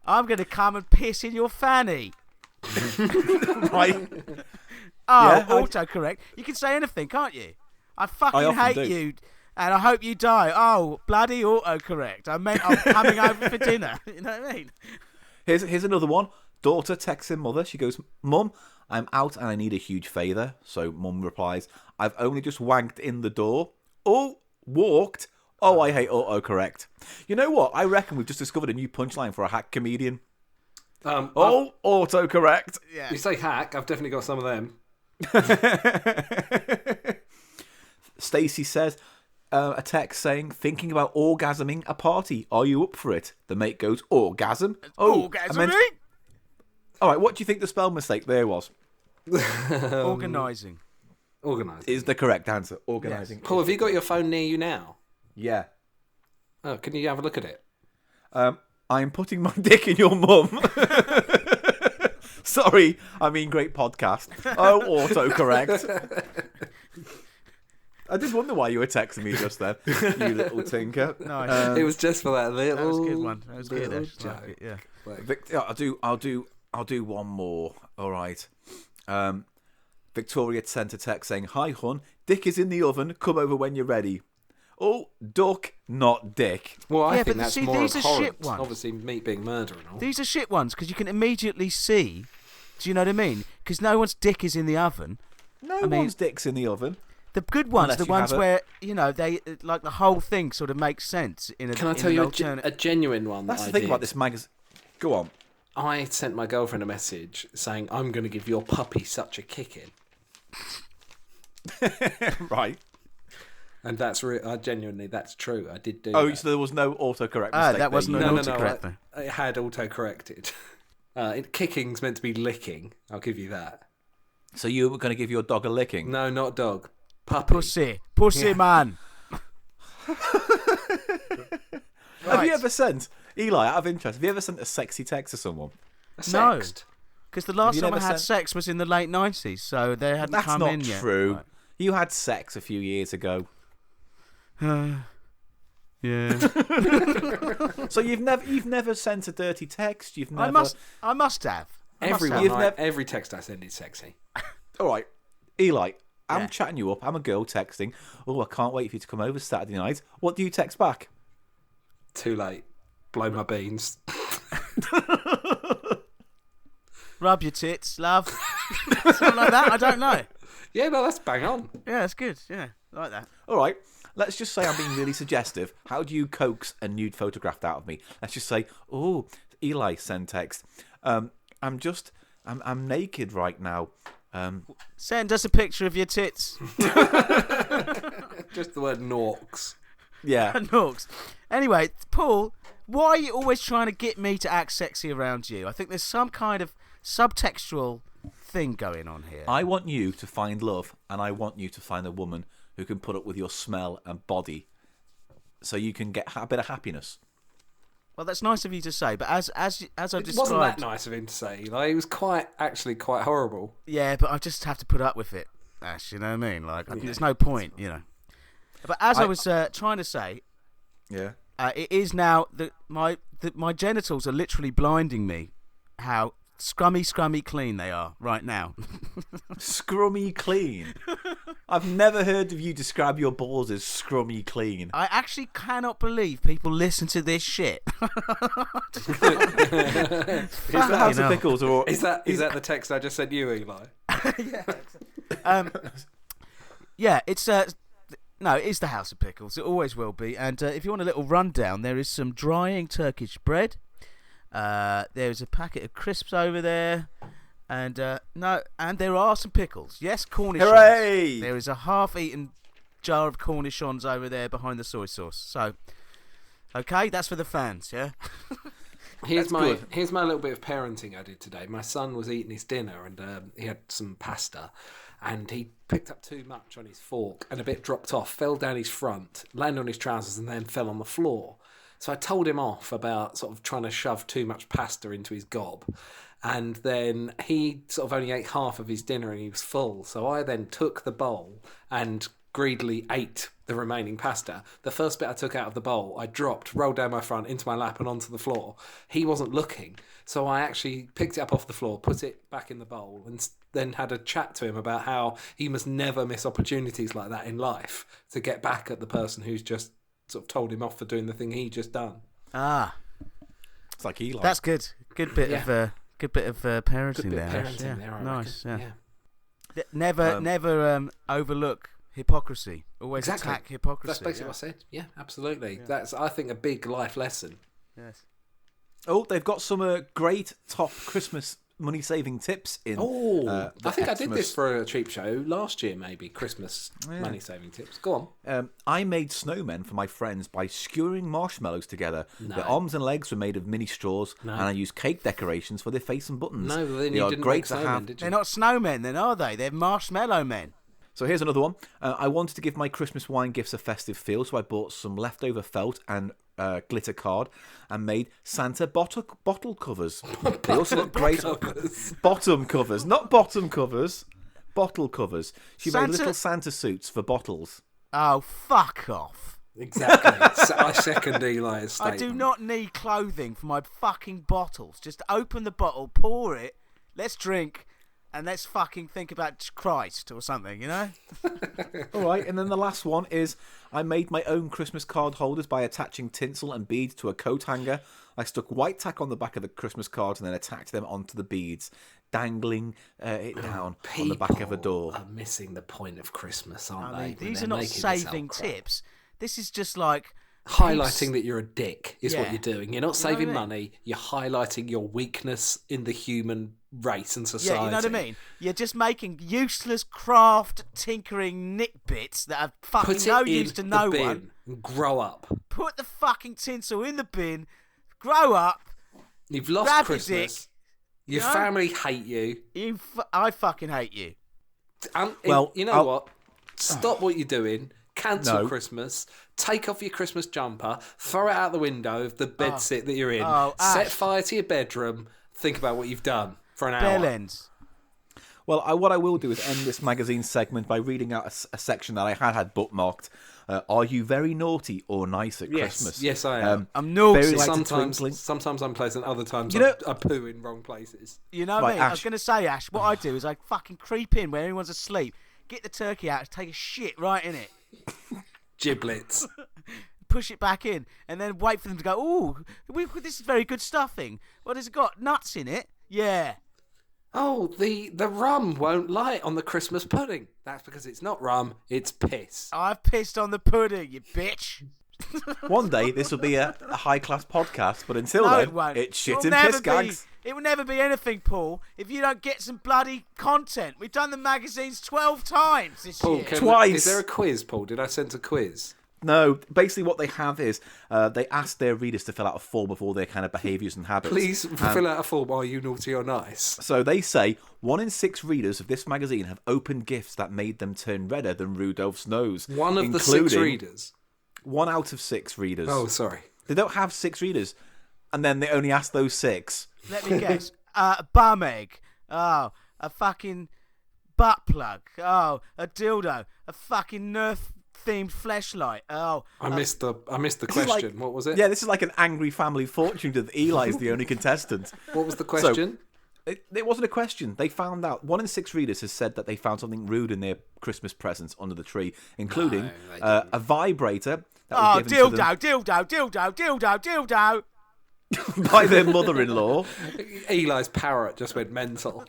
I'm going to come and piss in your fanny. Right? Autocorrect. You can say anything, can't you? I fucking often hate do. you, and I hope you die. Oh, bloody autocorrect. I meant I'm coming over for dinner. You know what I mean? Here's another one. Daughter texts her mother. She goes, Mum, I'm out and I need a huge favour. So Mum replies, I've only just wanked in the door. Oh, walked. Oh, I hate autocorrect. You know what? I reckon we've just discovered a new punchline for a hack comedian. Autocorrect. Yeah. You say hack, I've definitely got some of them. Stacey says, a text saying, thinking about orgasming a party. Are you up for it? The mate goes, orgasm? Orgasm? All right, what do you think the spell mistake there was? Organising. Organised. Is the correct answer. Organising. Paul, have you got your phone near you now? Yeah. Oh, can you have a look at it? I'm putting my dick in your mum. Sorry, I mean great podcast. Oh, autocorrect. I did wonder why you were texting me just then, you little tinker. Nice. It was just for that little. That was a good one. That was good. little Ash. joke. Like it, yeah. I'll do one more. All right. Victoria sent a text saying, "Hi, hun. Dick is in the oven. Come over when you're ready." Oh, duck, not dick. Well, I Yeah, think but that's see, more these are abhorrent. shit ones. Obviously, meat being murder and all. These are shit ones because you can immediately see. Do you know what I mean? Because no one's dick is in the oven. No I mean- one's dick's in the oven. The good ones, Unless the you ones have where they like the whole thing sort of makes sense in a. Can I tell you a genuine one? That's that the thing I about did? this magazine. Go on. I sent my girlfriend a message saying, "I'm going to give your puppy such a kicking," Right. and that's genuinely that's true. I did do. Oh, that. so there was no autocorrect mistake. that wasn't there. an No. autocorrect then. It had auto-corrected. Kicking's meant to be licking. I'll give you that. So you were going to give your dog a licking? No, not dog. Puppy. Pussy man. Have you ever sent, Eli, out of interest, have you ever sent a sexy text to someone? No. Sexed. Because the last you time I never had sent- sex was in the late 90s, so they hadn't That's come not in yet. true. Right. You had sex a few years ago. Yeah. So you've never sent a dirty text. You've never. I must have. Every text I send is sexy. All right, Eli. I'm Yeah. chatting you up. I'm a girl texting. Oh, I can't wait for you to come over Saturday night. What do you text back? Too late. Blow my beans. Rub your tits, love. Something like that. I don't know. Yeah, no, that's bang on. Yeah, that's good. Yeah, I like that. All right. Let's just say I'm being really suggestive. How do you coax a nude photograph out of me? Let's just say, oh, Eli send text. I'm naked right now. Send us a picture of your tits. Just the word norks. Yeah. Nooks. Anyway, Paul, why are you always trying to get me to act sexy around you? I think there's some kind of subtextual thing going on here. I want you to find love, and I want you to find a woman who can put up with your smell and body, so you can get a bit of happiness. Well, that's nice of you to say, but as I It described, wasn't that nice of him to say. Like, it was quite horrible. yeah, but I just have to put up with it, Ash. You know what I mean? Like, there's no point, But as I was trying to say, Yeah. it is now that my genitals are literally blinding me. How scrummy clean they are right now. Scrummy clean. I've never heard of you describe your balls as scrummy clean. I actually cannot believe people listen to this shit. Is the House of Pickles or Is that the text I just sent you, Eli? Yeah, it's no, it is the House of Pickles. It always will be. And if you want a little rundown, there is some drying Turkish bread. There's a packet of crisps over there, and there are some pickles. Yes, cornichons. Hooray! There is a half-eaten jar of cornichons over there behind the soy sauce. So, okay, that's for the fans. Yeah. Here's my little bit of parenting I did today. My son was eating his dinner and he had some pasta, and he picked up too much on his fork and a bit dropped off, fell down his front, landed on his trousers, and then fell on the floor. So I told him off about sort of trying to shove too much pasta into his gob. And then he sort of only ate half of his dinner and he was full. So I then took the bowl and greedily ate the remaining pasta. The first bit I took out of the bowl, I dropped, rolled down my front, into my lap and onto the floor. He wasn't looking. So I actually picked it up off the floor, put it back in the bowl, and then had a chat to him about how he must never miss opportunities like that in life to get back at the person who's just sort of told him off for doing the thing he just done. Ah, It's like Eli. that's good. Good bit of parenting Good bit of there. parenting yeah. there, I Nice. reckon. Yeah. Never overlook hypocrisy. Always Exactly. attack hypocrisy. That's basically what I said. Yeah, absolutely. Yeah. That's, I think, a big life lesson. Yes. Oh, they've got some great top Christmas money-saving tips in. I think I did Xmas. this for a cheap show last year, maybe. Christmas money-saving tips. Go on. I made snowmen for my friends by skewering marshmallows together. Their arms and legs were made of mini straws, and I used cake decorations for their face and buttons. No, then They you are didn't great make to snowmen, have. did you? They're not snowmen, then, are they? They're marshmallow men. So here's another one. I wanted to give my Christmas wine gifts a festive feel, so I bought some leftover felt and glitter card and made Santa bottle covers. They also look great. Bottom covers, not bottom covers. Bottle covers. She made little Santa suits for bottles. Oh, fuck off. Exactly. So I second Eli's statement. I do not need clothing for my fucking bottles. Just open the bottle, pour it, let's drink, and let's fucking think about Christ or something, you know? All right, and then the last one is I made my own Christmas card holders by attaching tinsel and beads to a coat hanger. I stuck white tack on the back of the Christmas cards and then attached them onto the beads, dangling it down on the back of a door. People are missing the point of Christmas, aren't I they? mean, these are not saving tips. This is just like... Highlighting that you're a dick is what Yeah. you're doing. You're not saving money. You're highlighting your weakness in the human race and society. Yeah, you know what I mean? You're just making useless craft tinkering nick bits that are fucking Put no it use in to the no bin one. and grow up. Put the fucking tinsel in the bin, grow up. You've lost Grab your Christmas. dick, Your you know? family hate you. I fucking hate you. Well, you know what? Stop what you're doing. Cancel No. Christmas. Take off your Christmas jumper. Throw it out the window of the bedsit that you're in. Ash. Set fire to your bedroom. Think about what you've done for an hour. Bell ends. Well, what I will do is end this magazine segment by reading out a section that I had bookmarked. Are you very naughty or nice at Christmas? Yes, I am. I'm naughty. Very light twinkling. Sometimes I'm pleasant. Other times You know- I poo in wrong places. You know what I Right, mean? I was Ash. going to say, Ash, what I do is I fucking creep in when everyone's asleep, get the turkey out, take a shit right in it, Giblets. push it back in, and then wait for them to go, ooh, this is very good stuffing. What has it got? Nuts in it? Yeah. Oh, the rum won't light on the Christmas pudding. That's because it's not rum, it's piss. I've pissed on the pudding, you bitch. One day this will be a high-class podcast, but until No, then, it won't. it's shit It'll and never piss gags. It will never be anything, Paul, if you don't get some bloody content. We've done the magazines 12 times this Paul, year. Twice. Is there a quiz, Paul? Did I send a quiz? No, basically what they have is they ask their readers to fill out a form of all their kind of behaviours and habits. Please fill out a form. Are you naughty or nice? So they say 1 in 6 readers of this magazine have opened gifts that made them turn redder than Rudolph's nose. One of the 6 including readers. 1 out of 6 readers. Oh, sorry. They don't have 6 readers, and then they only ask those 6. Let me guess. A bum egg. Oh, a fucking butt plug. Oh, a dildo. A fucking Nerf-themed fleshlight. Oh, I missed the is question. like- What was it? Yeah, this is like an angry family fortune that Eli is the only contestant. What was the question? It wasn't a question. They found out 1 in 6 readers has said that they found something rude in their Christmas presents under the tree, including No, they didn't. a vibrator that was given to dildo. them by their mother-in-law. Eli's parrot just went mental.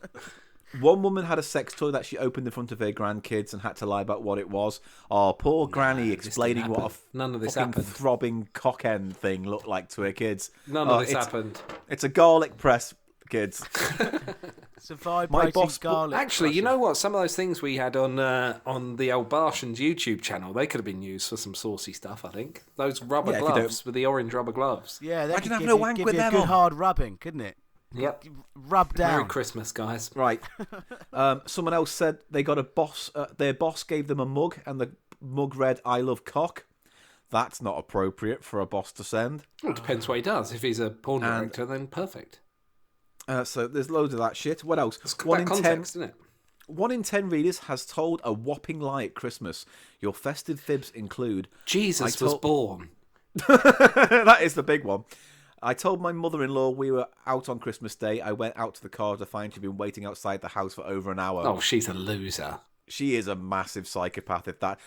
One woman had a sex toy that she opened in front of her grandkids and had to lie about what it was. Oh, poor granny this explaining didn't what a happen. None of this fucking happened. throbbing cock end thing looked like to her kids. None of this happened. It's a garlic press, kids. It's a vibrating boss- garlic. Actually, you know what? Some of those things we had on the old Barshan's YouTube channel, they could have been used for some saucy stuff, I think. Those rubber Yeah, if you gloves with the orange rubber gloves. Yeah, that Imagine could having give a you, wank give with you a them good on. hard rubbing, couldn't it? Yep. Rub down. Merry Christmas, guys. Right. Someone else said they got a boss. Their boss gave them a mug, and the mug read "I love cock." That's not appropriate for a boss to send. Well, it depends what he does. If he's a porn director, then perfect. So there's loads of that shit. What else? It's that context, isn't it? 1 in 10 readers has told a whopping lie at Christmas. Your festive fibs include Jesus was born. that is the big one. I told my mother-in-law we were out on Christmas Day. I went out to the car to find she'd been waiting outside the house for over an hour. Oh, she's a loser. She is a massive psychopath. If that,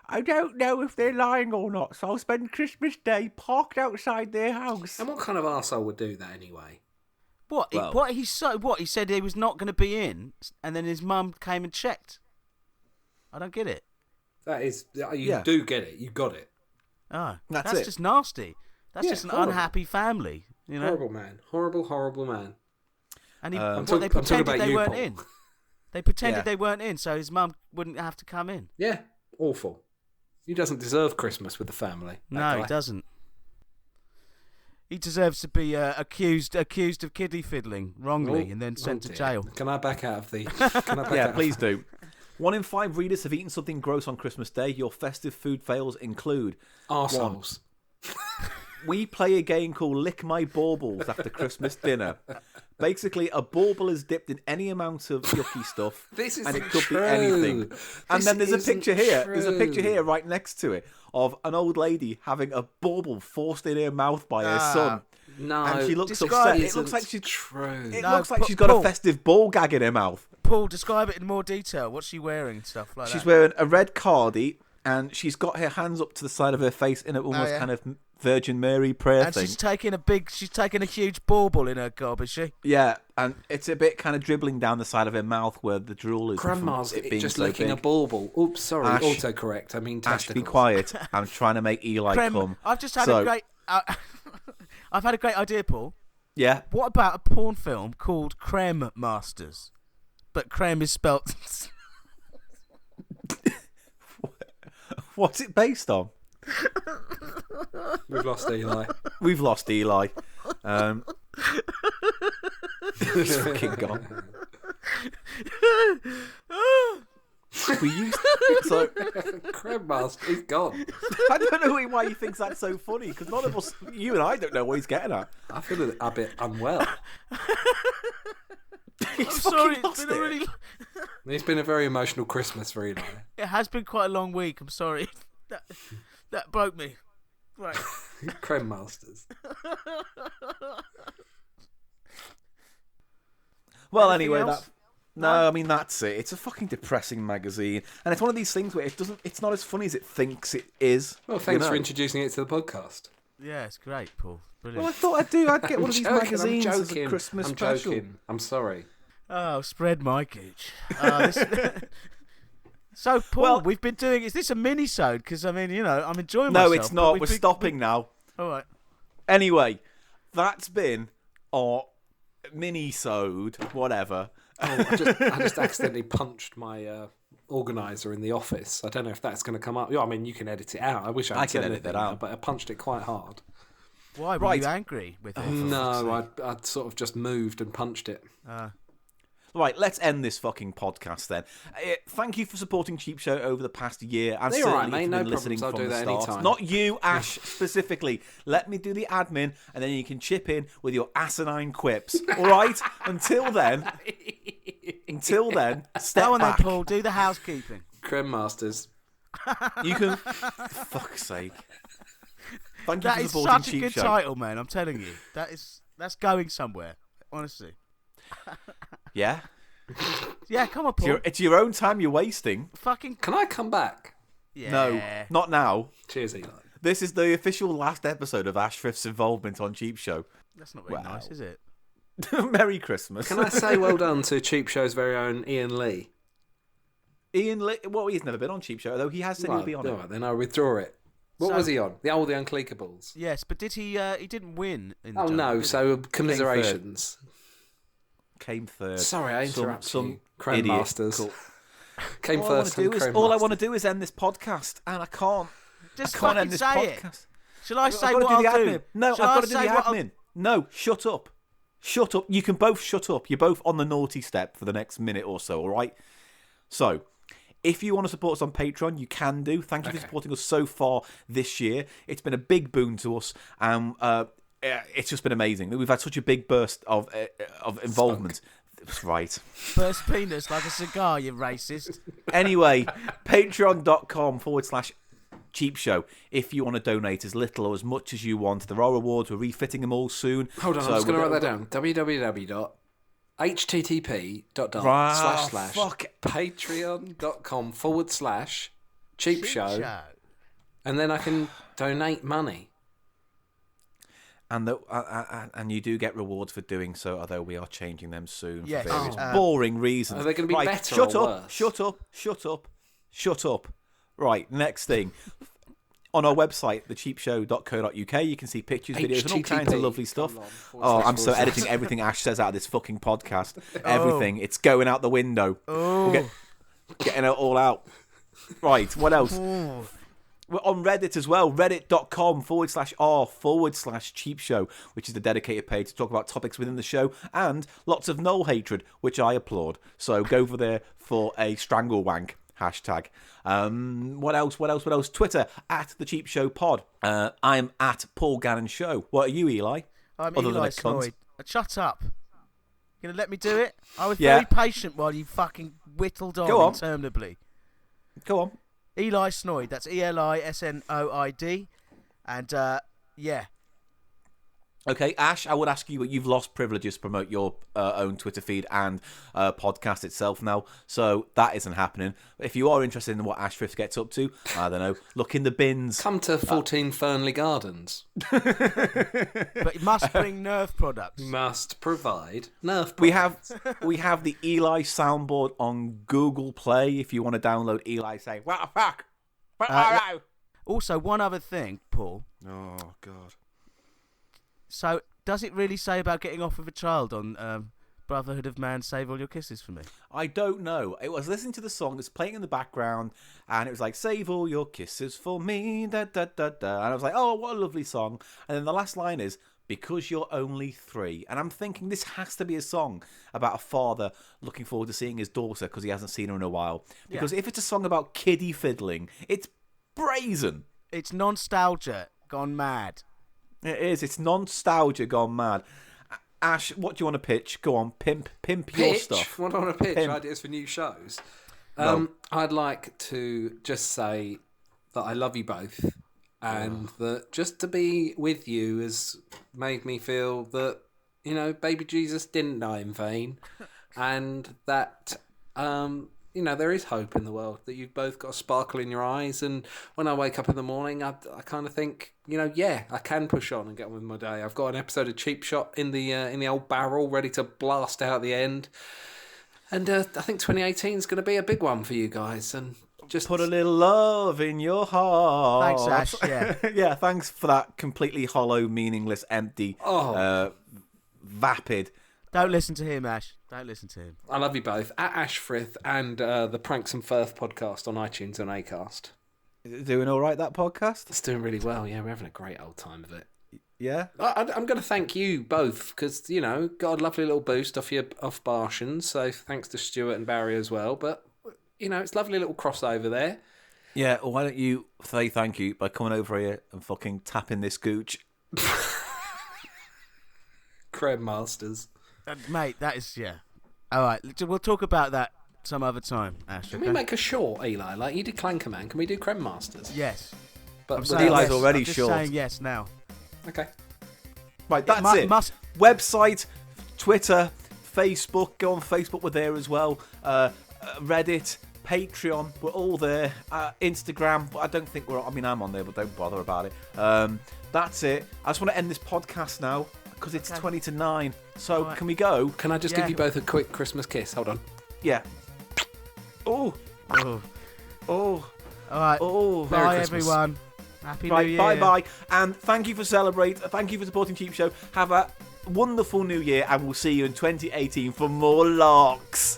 I don't know if they're lying or not. So I'll spend Christmas Day parked outside their house. And what kind of arsehole would do that anyway? What? Well- He said he was not going to be in, and then his mum came and checked. I don't get it. That is, you Yeah. do get it. You got it. Oh, That's that's it. just nasty. That's Yeah, just an horrible. unhappy family, you know. Horrible man. Horrible, horrible man. And I'm they talking pretended about they you, weren't Paul. in. They pretended Yeah. they weren't in, so his mum wouldn't have to come in. Yeah, awful. He doesn't deserve Christmas with the family. that No, he guy. doesn't. He deserves to be accused of kiddie fiddling wrongly Oh, and then sent to dear. jail. Can I back out of the? Can I back Yeah, out please do. 1 in 5 readers have eaten something gross on Christmas Day. Your festive food fails include Arseholes. we play a game called Lick My Baubles after Christmas dinner. Basically, a bauble is dipped in any amount of yucky stuff, This is and it could true. be anything. And This then there's a isn't picture here. There's a picture true. here right next to it of an old lady having a bauble forced in her mouth by her son. No, And she looks describe upset. it. It looks like she's true. It No, looks like she's got Paul. a festive ball gag in her mouth. Paul, describe it in more detail. What's she wearing and stuff like that? She's wearing a red cardi, and she's got her hands up to the side of her face in an almost kind of Virgin Mary prayer and thing. she's taking a huge bauble in her gob, is she? Yeah, and it's a bit kind of dribbling down the side of her mouth where the drool is. Grandma's it being just so licking big. a bauble. Oops, sorry, Ash, autocorrect. I mean Ash, testicles. be quiet. I'm trying to make Eli come. I've just had a great... I've had a great idea, Paul. Yeah. What about a porn film called Creme Masters? But creme is spelt... What's it based on? We've lost Eli. We've lost Eli. He's fucking gone. We used so Creme master, he's gone. I don't know why he thinks that's so funny, because none of us, you and I, don't know what he's getting at. I feel a bit unwell. He's Sorry, fucking lost it. It's been a very emotional Christmas for Eli. It has been quite a long week. I'm sorry. That broke me. Right. Creme masters. Well, Anything anyway, else? I mean that's it. It's a fucking depressing magazine, and it's one of these things where it's not as funny as it thinks it is. Well, thanks for introducing it to the podcast. Yeah, it's great, Paul. Brilliant. Well, I thought I'd get one of these magazines I'm as joking. a Christmas I'm special. joking. I'm sorry. Oh, spread my gooch. So, Paul, Well- we've been doing... Is this a mini-sode? Because, I mean, I'm enjoying myself. No, it's not. We're stopping now. All right. Anyway, that's been our mini-sode, whatever. Oh, I just accidentally punched my organizer in the office. I don't know if that's going to come up. Yeah, I mean, you can edit it out. I wish I can edit that out. But I punched it quite hard. Why? Were you angry with it? No, I'd sort of just moved and punched it. Right, let's end this fucking podcast then. Thank you for supporting Cheap Show over the past year, and You're certainly right, mate. if you've No been listening problems. I'll from do the that start. anytime. Not you, Ash, specifically. Let me do the admin, and then you can chip in with your asinine quips. All right? Until then, step Go on back. then, Paul. Do the housekeeping. Creme masters. You can... For fuck's sake. Thank you That for is supporting such a Cheap good Show. title, man. I'm telling you. That's going somewhere. Honestly. Yeah? Yeah, come on, Paul. It's your own time you're wasting. Fucking... Can I come back? Yeah. No, not now. Cheers, Eli. This is the official last episode of Ash Frith's involvement on Cheap Show. That's not very nice, is it? Merry Christmas. Can I say well done to Cheap Show's very own Ian Lee? Ian Lee, well, he's never been on Cheap Show, though he has said he'll be on all it. right, then I'll withdraw it. What was he on? The Unclickables. Yes, but did he didn't win in the Oh, jungle, no, did he? so commiserations. Came third. Sorry, I interrupted some you. Creme idiot. Masters. Cool. Came first and Creme All I Masters. want to do is end this podcast, and I can't. Just I can't fucking end this say it. podcast. Shall I say I've got what to do the I'll admin. do? No, Shall I've I got to do say the what I'll- admin. No, shut up. Shut up. You can both shut up. You're both on the naughty step for the next minute or so, all right? So, if you want to support us on Patreon, you can do. Thank you for supporting us so far this year. It's been a big boon to us, and it's just been amazing. We've had such a big burst of involvement. Right. Burst penis like a cigar, you racist. Anyway, patreon.com/CheapShow. If you want to donate as little or as much as you want, there are rewards. We're refitting them all soon. Hold on, So I'm just going to we're write that down. www.http://patreon.com/CheapShow. And then I can donate money. And you do get rewards for doing so, although we are changing them soon Yes. for various Oh. boring reasons. Are they going to be better shut or up, worse? Shut up. Right, next thing. On our website, thecheapshow.co.uk, you can see pictures, videos, and all kinds of lovely stuff. I'm so editing everything Ash says out of this fucking podcast. Everything. It's going out the window. We're getting it all out. Right, what else? We're on Reddit as well, reddit.com/r/CheapShow, which is the dedicated page to talk about topics within the show, and lots of null hatred, which I applaud. So go over there for a strangle wank hashtag. What else? Twitter, @TheCheapShowPod. I'm at Paul Gannon Show. What are you, Eli? I'm Other than Eli a cunt. Snoid. Shut up. You gonna let me do it? I was Yeah. very patient while you fucking whittled on, Go on. interminably. Go on. Eli Snoid. That's ELISNOID. And yeah. Okay, Ash, I would ask you, you've lost privileges to promote your own Twitter feed and podcast itself now, so that isn't happening. If you are interested in what Ash Frith gets up to, I don't know, look in the bins. Come to 14 Fernley Gardens. But you must bring Nerf products. Must provide Nerf products. We have the Eli soundboard on Google Play if you want to download Eli saying, what the fuck? Also, one other thing, Paul. Oh, God. So, does it really say about getting off with a child on Brotherhood of Man, Save All Your Kisses for Me? I don't know. It was listening to the song, it's playing in the background, and it was like, save all your kisses for me, da da da da. And I was like, oh, what a lovely song. And then the last line is, because you're only 3. And I'm thinking this has to be a song about a father looking forward to seeing his daughter because he hasn't seen her in a while. Because if it's a song about kiddie fiddling, it's brazen. It's nostalgia gone mad. It is. It's nostalgia gone mad. Ash, what do you want to pitch? Go on, pimp your stuff. What do I want to pitch? Pimp. Ideas for new shows. No. I'd like to just say that I love you both, and that just to be with you has made me feel that, you know, baby Jesus didn't die in vain, and that you know, there is hope in the world, that you've both got a sparkle in your eyes. And when I wake up in the morning, I kind of think, you know, yeah, I can push on and get on with my day. I've got an episode of Cheap Shot in the old barrel, ready to blast out the end. And I think 2018 is going to be a big one for you guys. And just put a little love in your heart. Thanks, Ash. Yeah. Yeah, thanks for that completely hollow, meaningless, empty, vapid. Don't listen to him, Ash. Don't listen to him. I love you both. At Ash Frith and the Pranks and Firth podcast on iTunes and Acast. Is it doing all right, that podcast? It's doing really well. Yeah, we're having a great old time of it. Yeah? I'm going to thank you both because, you know, got a lovely little boost off your Bartians. So thanks to Stuart and Barry as well. But, you know, it's a lovely little crossover there. Yeah, well, why don't you say thank you by coming over here and fucking tapping this Gooch? Creme Masters. Mate, that is, yeah. All right, we'll talk about that some other time, Ash. Can we make a short, Eli? Like you did Clankerman. Can we do Creme Masters? Yes. But I'm saying Eli's yes. already I'm just short. saying yes now. Okay. Right, that's it. Website, Twitter, Facebook. Go on Facebook, we're there as well. Reddit, Patreon, we're all there. Instagram, but I don't think we're... I mean, I'm on there, but don't bother about it. That's it. I just want to end this podcast now because it's 20 to 9. So, can we go? Can I just give you both a quick Christmas kiss? Hold on. Yeah. Oh. Oh. Oh. All right. Oh. Bye, Christmas. everyone. Happy New Year. Bye. And thank you for thank you for supporting Cheap Show. Have a wonderful new year, and we'll see you in 2018 for more larks.